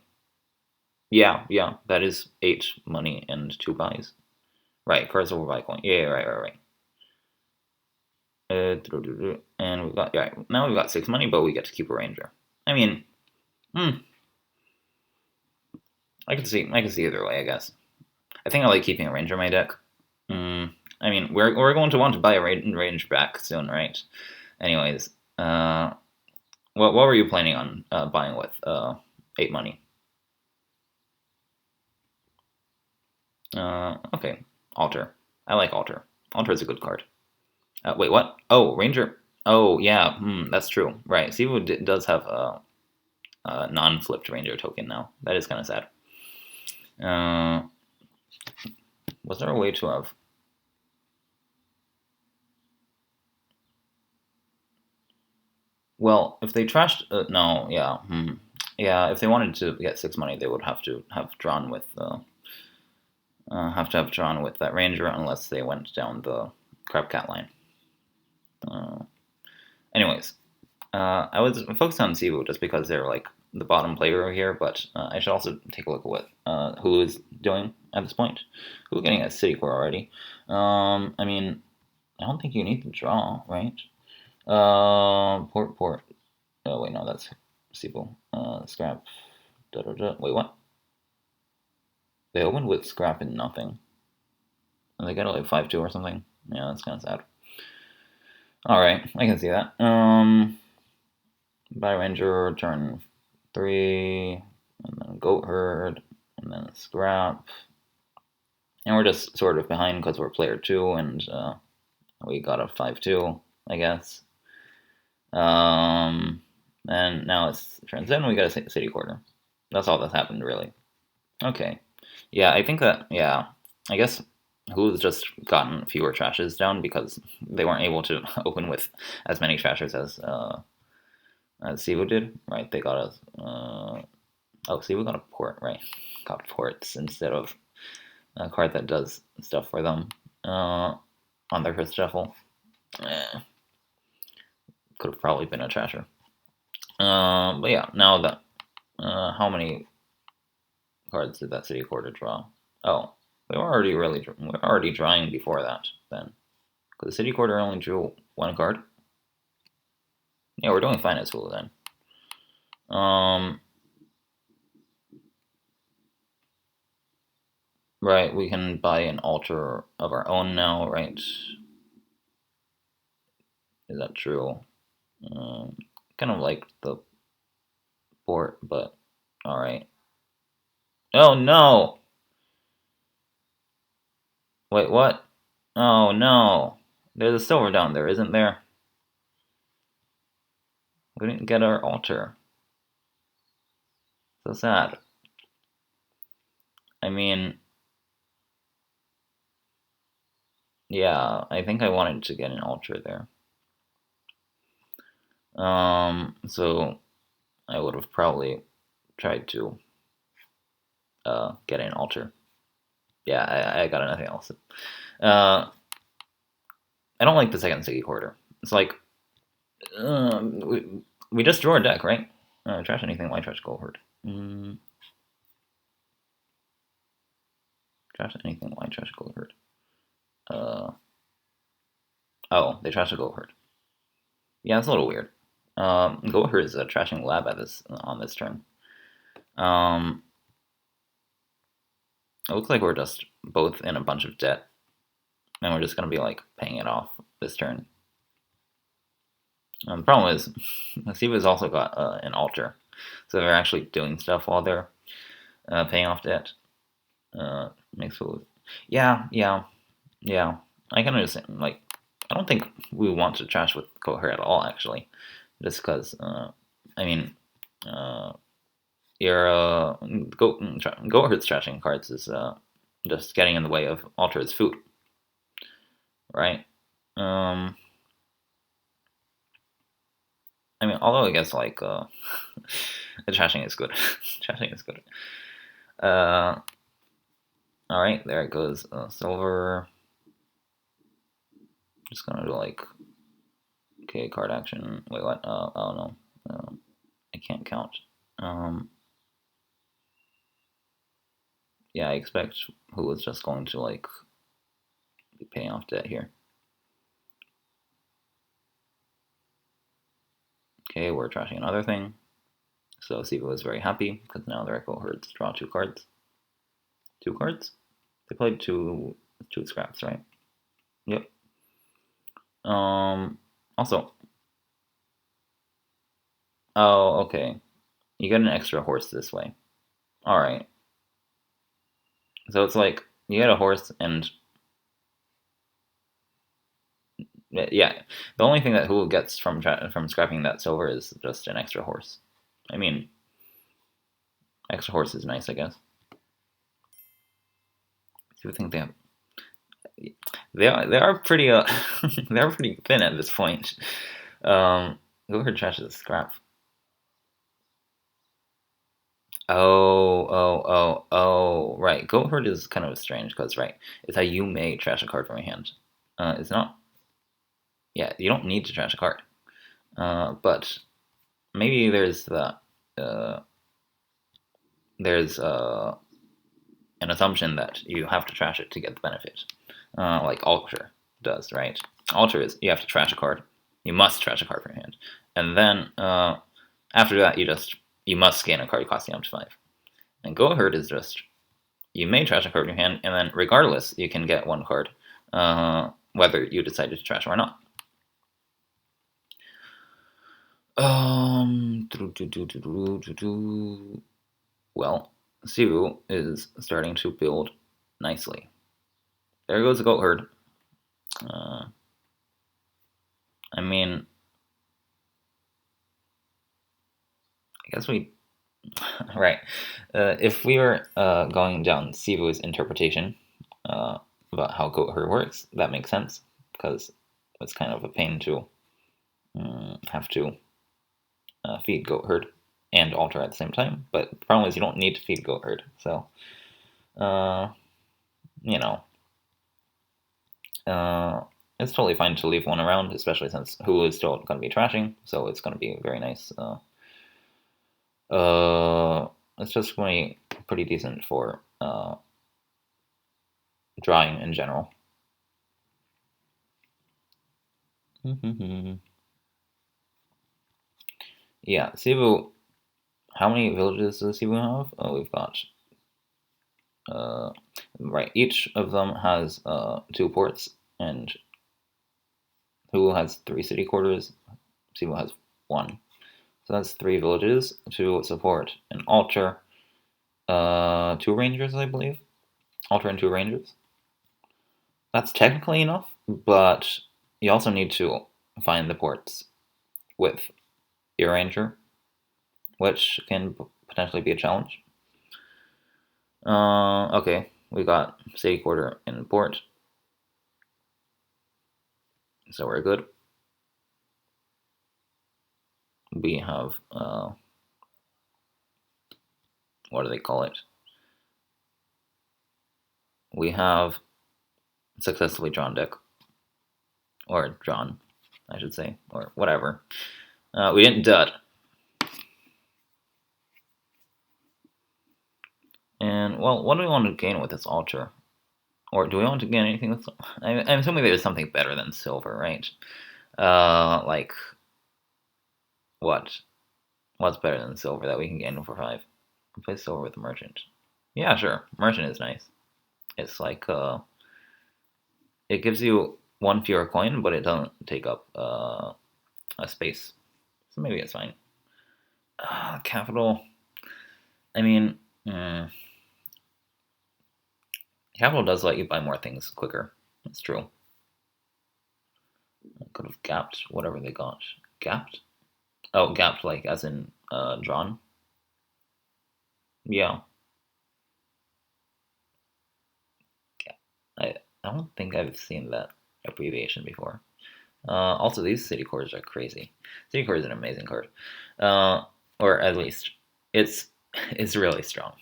Yeah, that is 8 money and 2 buys. Right, cards over buy coin. Yeah, right. And we've got, now we've got 6 money, but we get to keep a ranger. I mean, I can see either way, I guess. I think I like keeping a ranger in my deck. I mean, we're going to want to buy a range back soon, right? Anyways, what were you planning on buying with 8 money? Okay, Altar. I like Altar. Altar is a good card. Wait, what? Oh, Ranger. Oh, yeah, that's true. Right, Cvuu does have a non-flipped Ranger token now. That is kind of sad. Was there a way to have... Well, if they trashed... no, yeah. Yeah, if they wanted to get 6 money, they would have to have drawn with... have drawn with that Ranger unless they went down the Crabcat line. Anyways, I was focused on Cvuu just because they're like the bottom player here, but I should also take a look at what Hulu is doing at this point. Hulu getting a City Core already. I mean, I don't think you need to draw, right? Port. Oh wait, no, that's Cvuu. Scrap. Wait, what? They opened with scrap and nothing. And they got like 5-2 or something. Yeah, that's kind of sad. Alright, I can see that. Buy Ranger, turn 3, and then Goat Herd, and then Scrap. And we're just sort of behind because we're player 2, and We got a 5-2, I guess. And now it's turn 7, we got a city quarter. That's all that's happened, really. Okay. Yeah, I think that, yeah, I guess Hulu's just gotten fewer trashes down because they weren't able to open with as many trashes as Cvuu did, right? They got Cvuu got a port, right? Got ports instead of a card that does stuff for them on their first shuffle. Could have probably been a trasher. But yeah, now that how many cards did that city quarter draw? Oh, we were already drawing before that then, because the city quarter only drew one card. Yeah, we're doing fine at school then. Right, we can buy an altar of our own now, right? Is that true? Kind of like the port, but all right. Oh no! Wait, what? Oh no! There's a silver down there, isn't there? We didn't get our altar. So sad. I mean, yeah, I think I wanted to get an altar there. So I would have probably tried to get an altar. Yeah, I got nothing else. Uh, I don't like the second city quarter. It's like we just drew our deck, right? Trash anything, white trash gold herd. Trash anything, white trash gold herd. Oh, they trashed a gold herd. Yeah, it's a little weird. Gold herd is a trashing lab at this on this turn. It looks like we're just both in a bunch of debt, and we're just gonna be like paying it off this turn. The problem is, Siva's also got an altar, so they're actually doing stuff while they're paying off debt. Makes food. Yeah, yeah, yeah. I can understand. Like, I don't think we want to trash with Koher at all, actually, just because. I mean, your Goher's trashing cards is just getting in the way of Alter's food, right? I mean, although I guess like the trashing is good. Trashing is good. Uh, all right, there it goes. Silver. Just gonna do like okay card action. Wait, what? Oh no, I can't count. Yeah, I expect who was just going to like be paying off debt here. Okay, we're trashing another thing. So Siva was very happy because now the Echo Herds draw two cards. Two cards? They played two scraps, right? Yep. Also. Oh, okay. You get an extra horse this way. Alright. So it's like you get a horse and yeah. The only thing that Hulu gets from scrapping that silver is just an extra horse. I mean, extra horse is nice, I guess. I think they have they are pretty they are pretty thin at this point. Go ahead, trash is scrap. Right. Goat herd is kind of strange because right, it's how you may trash a card from your hand. It's not. Yeah, you don't need to trash a card. But maybe uh, there's an assumption that you have to trash it to get the benefit, like Alter does, right? Alter is you have to trash a card. You must trash a card from your hand, and then after that you must gain a card costing up to 5. And Goat herd is just you may trash a card in your hand, and then regardless, you can get one card, whether you decided to trash or not. Well, Cvuu is starting to build nicely. There goes the goat herd. mean, I guess we right. If we were going down Cvuu's interpretation uh, about how goat herd works, that makes sense because it's kind of a pain to have to feed goat herd and alter at the same time. But the problem is you don't need to feed goat herd, so uh, you know, it's totally fine to leave one around, especially since Hulu is still going to be trashing, so it's going to be very nice. It's just going to be pretty decent for drawing in general. Yeah, Cvuu. How many villages does Cvuu have? Oh, we've got right. Each of them has 2 ports, and Hulu has 3 city quarters. Cvuu has 1. So that's 3 villages to support an altar, 2 rangers, I believe. Altar and 2 rangers. That's technically enough, but you also need to find the ports with your ranger, which can potentially be a challenge. Okay, we got city quarter and port, so we're good. We have what do they call it? We have successfully drawn deck, or drawn, I should say, or whatever. We didn't dud. And well, what do we want to gain with this altar? Or do we want to gain anything with? I'm assuming there's something better than silver, right? Like what? What's better than silver that we can gain for 5? Replace silver with merchant. Yeah, sure. Merchant is nice. It's like it gives you 1 fewer coin, but it doesn't take up a space. So maybe it's fine. Capital. I mean, capital does let you buy more things quicker. That's true. I could have gapped whatever they got. Gapped? Oh, gapped like as in drawn. Yeah. I I don't think I've seen that abbreviation before. Also, these city cores are crazy. City core is an amazing card, or at least it's it's really strong.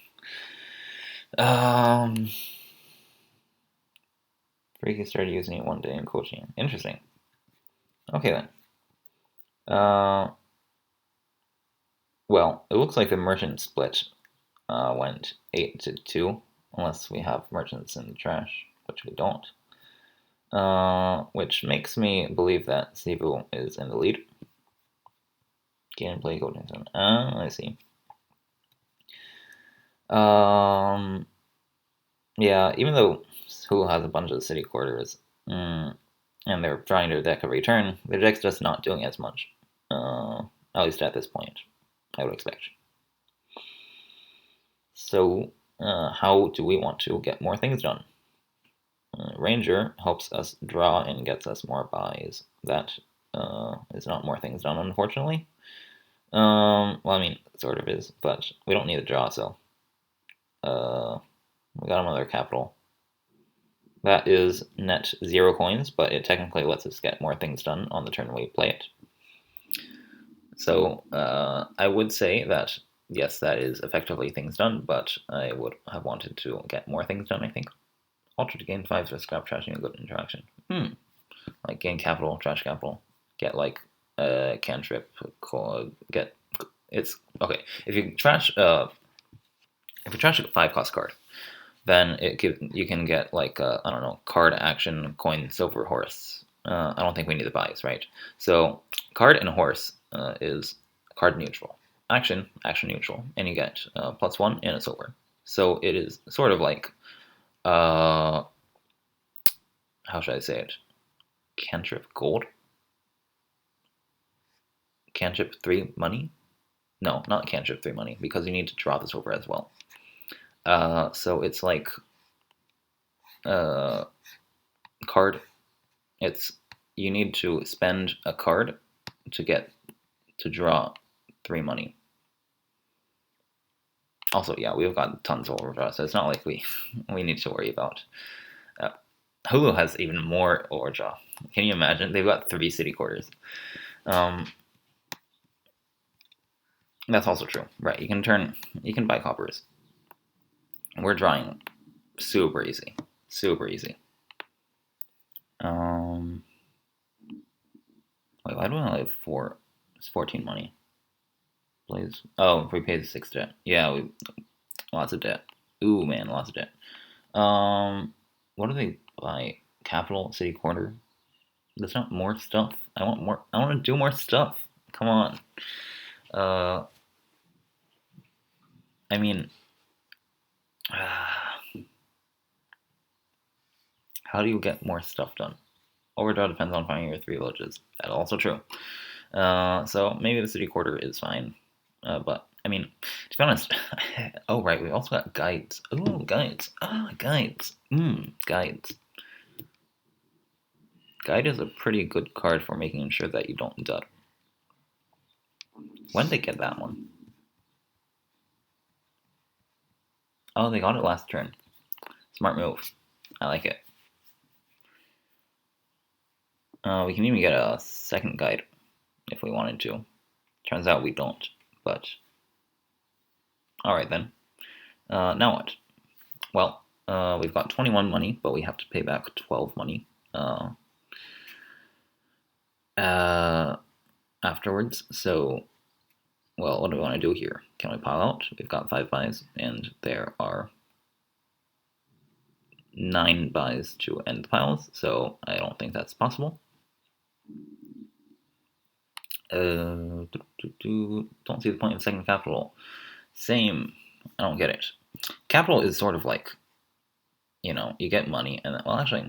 Freaky started using it one day in coaching. Interesting. Okay then. Well, it looks like the merchant split went 8-2, unless we have merchants in the trash, which we don't. Which makes me believe that Cvuu is in the lead. Gameplay golden zone. I see. Yeah, even though Hulu has a bunch of city quarters, and they're trying to deck every turn, their deck's just not doing as much. At least at this point, I would expect. So, how do we want to get more things done? Ranger helps us draw and gets us more buys. That is not more things done, unfortunately. Well, I mean, it sort of is, but we don't need a draw, so we got another capital. That is net 0 coins, but it technically lets us get more things done on the turn we play it. So I would say that, yes, that is effectively things done, but I would have wanted to get more things done, I think. Alter to gain 5 for scrap trashing a good interaction. Like gain capital, trash capital, get like cantrip, get it's okay. If you trash a 5-cost card, then you can get like I don't know, card, action, coin, silver, horse. I don't think we need the buys, right? So card and horse is card neutral. Action neutral, and you get +1 and a silver. So it is sort of like how should I say it? Cantrip gold. Cantrip 3 money. No, not cantrip 3 money, because you need to draw the silver as well. So it's like card. It's you need to spend a card to draw 3 money. Also, yeah, we've got tons of overdraw, so it's not like we need to worry about. Hulu has even more overdraw. Can you imagine? They've got 3 city quarters. That's also true, right? You can buy coppers. We're drawing super easy, super easy. Wait, why do I only have 4? It's 14 money. Please. Oh, if we pay the 6 debt. Yeah, lots of debt. Ooh, man, lots of debt. What do they buy? Capital City Quarter. There's not more stuff. I want more. I want to do more stuff. Come on. I mean, how do you get more stuff done? Overdraw depends on finding your 3 villages. That's also true. So maybe the city quarter is fine. But I mean, to be honest, oh right, we also got guides. Oh, guides. Guides. Guides. Guide is a pretty good card for making sure that you don't dud. When did they get that one? Oh, they got it last turn. Smart move. I like it. We can even get a second guide if we wanted to. Turns out we don't, but alright then. Now what? Well, we've got 21 money, but we have to pay back 12 money afterwards. So, well, what do we want to do here? Can we pile out? We've got 5 buys, and there are 9 buys to end the piles, so I don't think that's possible. Don't see the point of second capital. Same. I don't get it. Capital is sort of like, you get money, and then, well, actually,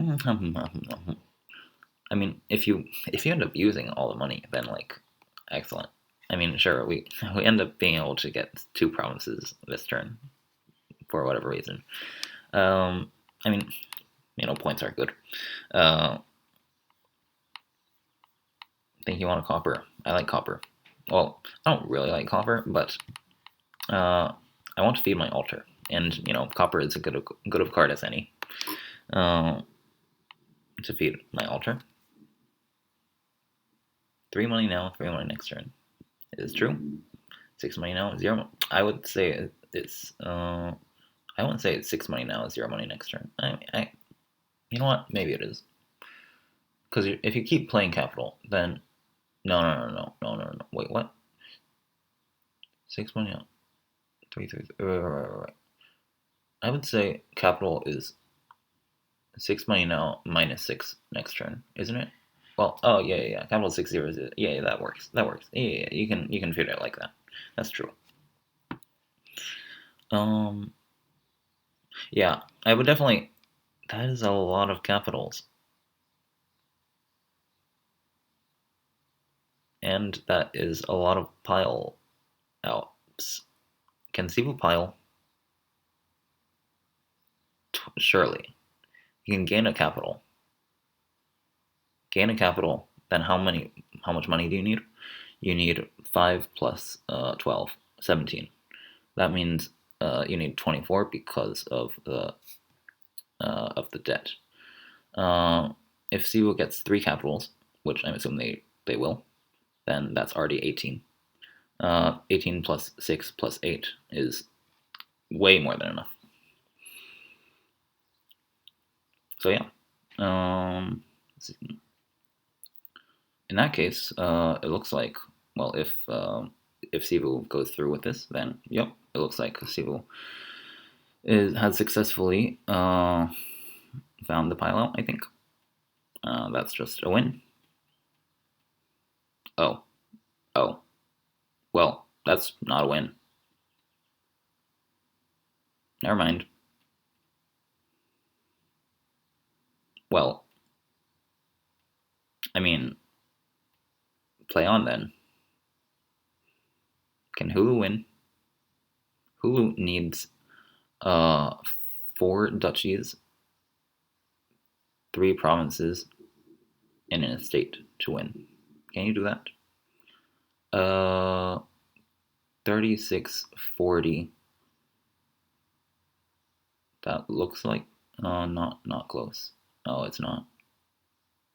I mean, if you end up using all the money, then like, excellent. I mean, sure, we end up being able to get 2 provinces this turn for whatever reason. I mean, points are good. I think you want a copper. I like copper. Well, I don't really like copper, but I want to feed my altar, and copper is a good of card as any to feed my altar. 3 money now, 3 money next turn. Is true. 6 money now, 0. I would say it's. I wouldn't say it's 6 money now, 0 money next turn. You know what? Maybe it is. Because if you keep playing capital, then no. Wait, what? 6 money now, 3. Right. I would say capital is 6 money now minus 6 next turn, isn't it? Well, oh yeah. Capital 6 0 yeah, that works. Yeah. You can fit it like that. That's true. Yeah, I would definitely. That is a lot of capitals, and that is a lot of pile outs. Can Cvuu pile? Surely, you can gain a capital. Gain a capital. Then how much money do you need? You need 5 plus 12, 17. That means you need 24 because of the debt. If Cvuu gets 3 capitals, which I'm assuming they will, then that's already 18. 18 plus 6 plus 8 is way more than enough. So yeah. In that case, it looks like, well, if Cvuu goes through with this, then yep, it looks like Cvuu has successfully found the pile out, I think. That's just a win. Oh. Well, that's not a win. Never mind. Well, I mean, play on then. Can Hulu win? Hulu needs 4 duchies, 3 provinces, and in a state to win. Can you do that? 3640. That looks like not close. Oh, it's not.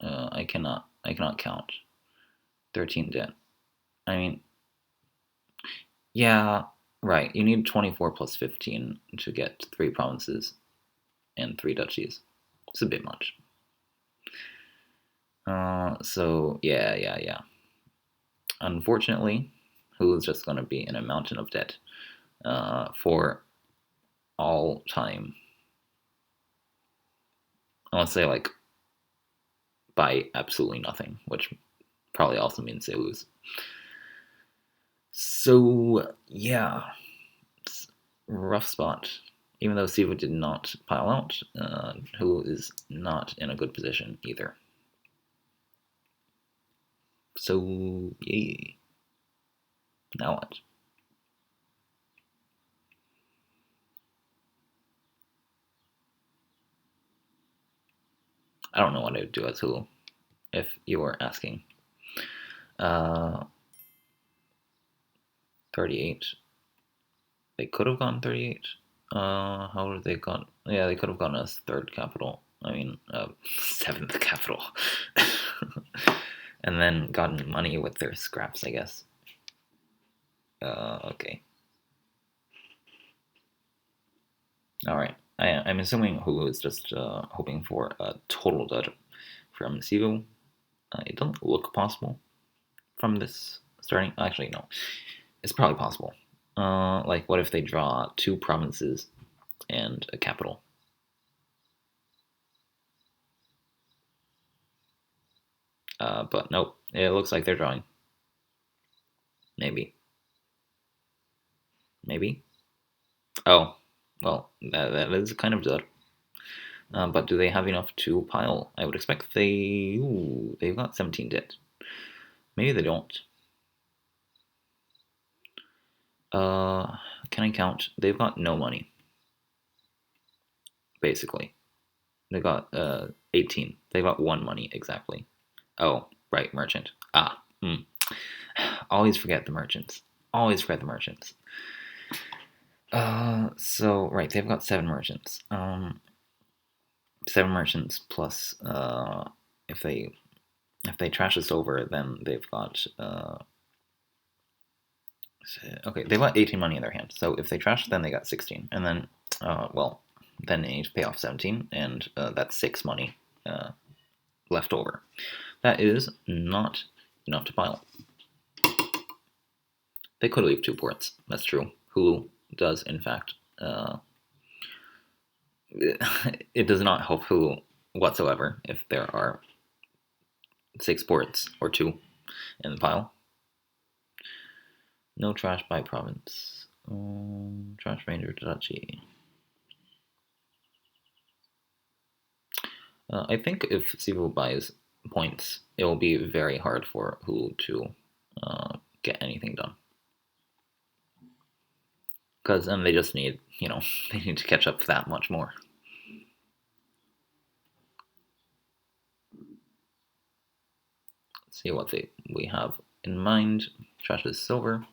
I cannot count. 13 debt. I mean, yeah, right. You need 24 plus 15 to get 3 provinces and 3 duchies. It's a bit much. So yeah. Unfortunately, Hulu's just gonna be in a mountain of debt for all time. I want to say like by absolutely nothing, which probably also means they lose. So yeah, it's a rough spot. Even though Cvuu did not pile out, Hulu is not in a good position either. So yay. Now what? I don't know what I would do as Hulu, if you were asking. 38. They could have gone 38. How would they gone? Yeah, they could have gone as third capital. I mean, seventh capital. And then gotten money with their scraps, I guess. Okay. Alright. I'm assuming Hulu is just hoping for a total dud from Cvuu. It doesn't look possible from this starting. Actually, no. It's probably possible. Like, what if they draw 2 provinces and a capital? But nope. It looks like they're drawing. Maybe. Maybe. Oh, well, that is kind of dud. But do they have enough to pile? I would expect they. Ooh, they've got 17 debt. Maybe they don't. Can I count? They've got no money. Basically, they got 18. They got 1 money exactly. Oh, right, merchant. Always forget the merchants. Always forget the merchants. So right, they've got 7 merchants. 7 merchants plus if they trash this over, then they've got okay, they've got 18 money in their hand. So if they trash, then they got 16, and then well, then they need to pay off 17, and that's 6 money left over. That is not enough to pile. They could leave 2 ports. That's true. Hulu does, in fact. It does not help Hulu whatsoever if there are 6 ports or 2 in the pile. No trash by province. Trash ranger duchy. I think if Cvuu buys points, it will be very hard for Hulu to get anything done. Because then they just need, they need to catch up that much more. Let's see what we have in mind. Trash is silver.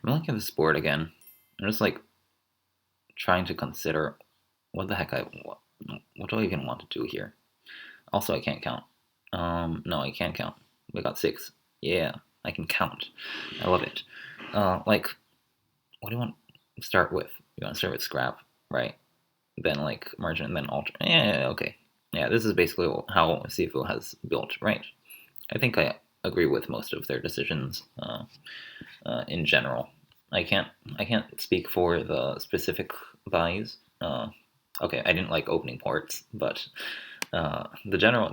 I'm looking at this board again. I'm just like trying to consider what the heck what do I even want to do here. Also, I can't count. No, I can't count. We got 6. Yeah, I can count. I love it. Like, what do you want to start with? You want to start with scrap, right? Then like merchant, and then alter. Yeah, okay. Yeah, this is basically how Cvuu has built, right? I think I agree with most of their decisions in general. I can't speak for the specific buys. Okay, I didn't like opening ports, but the general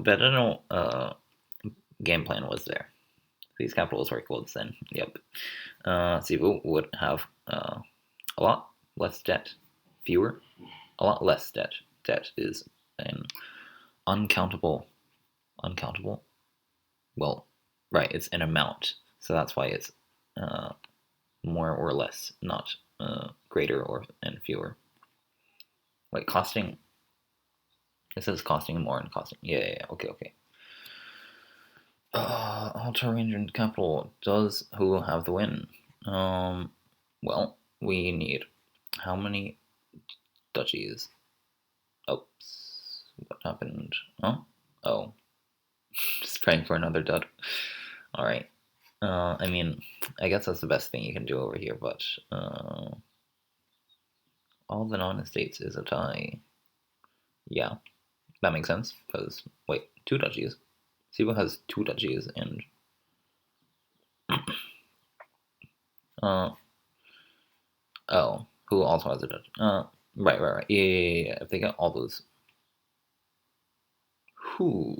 game plan was there. These capitals were closed then. Yep. Cvuu would have a lot less debt, a lot less debt. Debt is an uncountable. Uncountable? Well, right, it's an amount. So that's why it's more or less, not greater or and fewer. Like costing. It says costing more and costing. Yeah. Okay. Ultra range and capital. Does Hulu have the win? Well, we need how many duchies? Oops. What happened? Oh. Just praying for another dud. Alright. I mean, I guess that's the best thing you can do over here, but all the non-estates is a tie. Yeah, that makes sense, because, wait, two duchies. Cvuu has two duchies, and oh, who also has a duchy? Right. Yeah. If they get all those, who?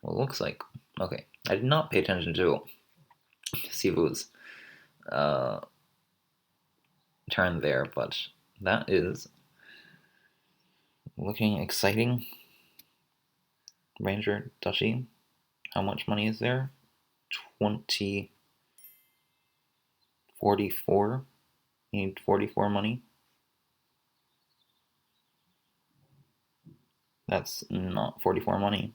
Well, it looks like okay. I did not pay attention to Cvuu's turn there, but that is looking exciting. Ranger duchy. How much money is there? 20. 44. You need 44 money. That's not 44 money.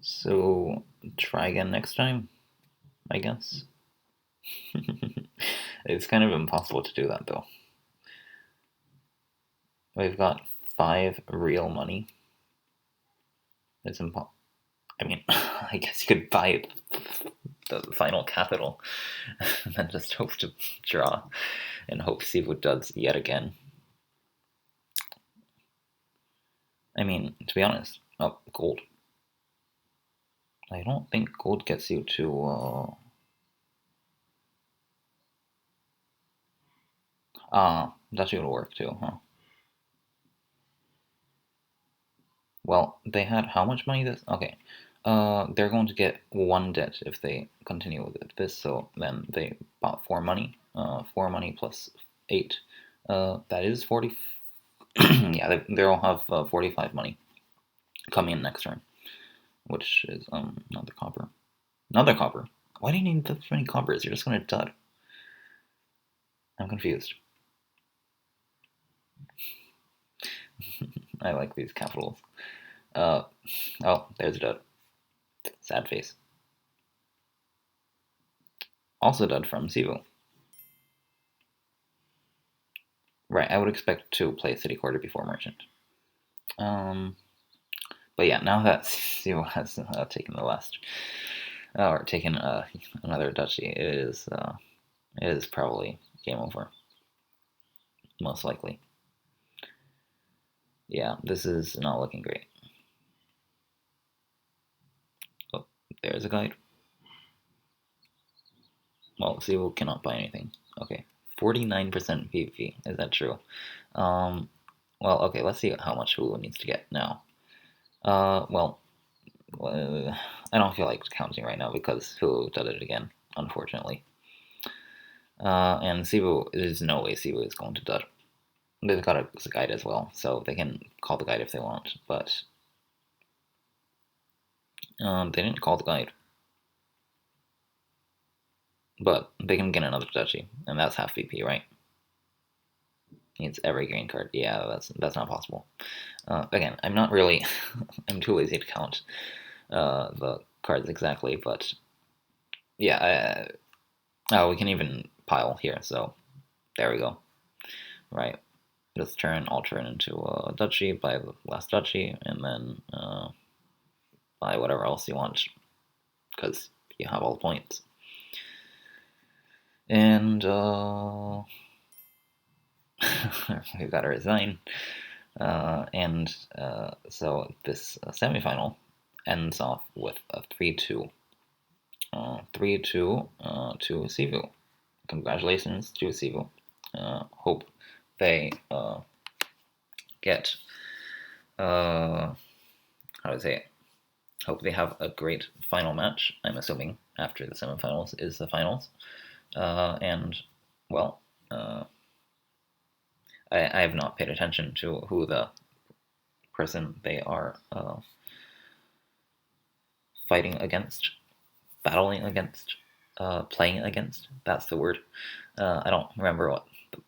So try again next time, I guess. It's kind of impossible to do that though. We've got 5 real money. It's impossible. I mean, I guess you could buy the final capital and then just hope to draw and hope Cvuu does yet again. I mean, to be honest, gold. I don't think gold gets you to that should work too, huh? Well, they had how much money this? Okay. They're going to get 1 debt if they continue with this, so then they bought 4 money. 4 money plus 8. That is 40. Yeah, they'll have 45 money coming in next turn, which is another copper. Another copper? Why do you need that many coppers? You're just gonna dud. I'm confused. I like these capitals. Oh, there's a dud. Sad face. Also dud from Cvuu. Right, I would expect to play City Quarter before Merchant. But yeah, now that Cvuu has taken the last, or taken another duchy, it is probably game over. Most likely. Yeah, this is not looking great. Oh, there's a guide. Well, Cvuu cannot buy anything. Okay, 49% PvP. Is that true? Well, okay, let's see how much Hulu needs to get now. Well, I don't feel like counting right now because Hulu did it again, unfortunately. And Cvuu, there's no way Cvuu is going to dud. They've got a guide as well, so they can call the guide if they want, but they didn't call the guide. But they can get another duchy, and that's half VP, right? It's every green card. Yeah, that's not possible. Again, I'm not really. I'm too lazy to count the cards exactly, but yeah. We can even pile here, so there we go. Right. This turn, I'll turn into a duchy, buy the last duchy, and then buy whatever else you want, because you have all the points. And we've got to resign. So this semifinal ends off with a 3-2. 3-2 to Cvuu. Congratulations to Cvuu. Hope they get, how do I say it? Hope they have a great final match. I'm assuming after the semifinals is the finals. And, well, I have not paid attention to who the person they are fighting against, battling against, playing against. That's the word. I don't remember what.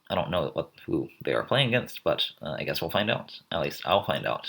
I don't know who they are playing against, but I guess we'll find out. At least I'll find out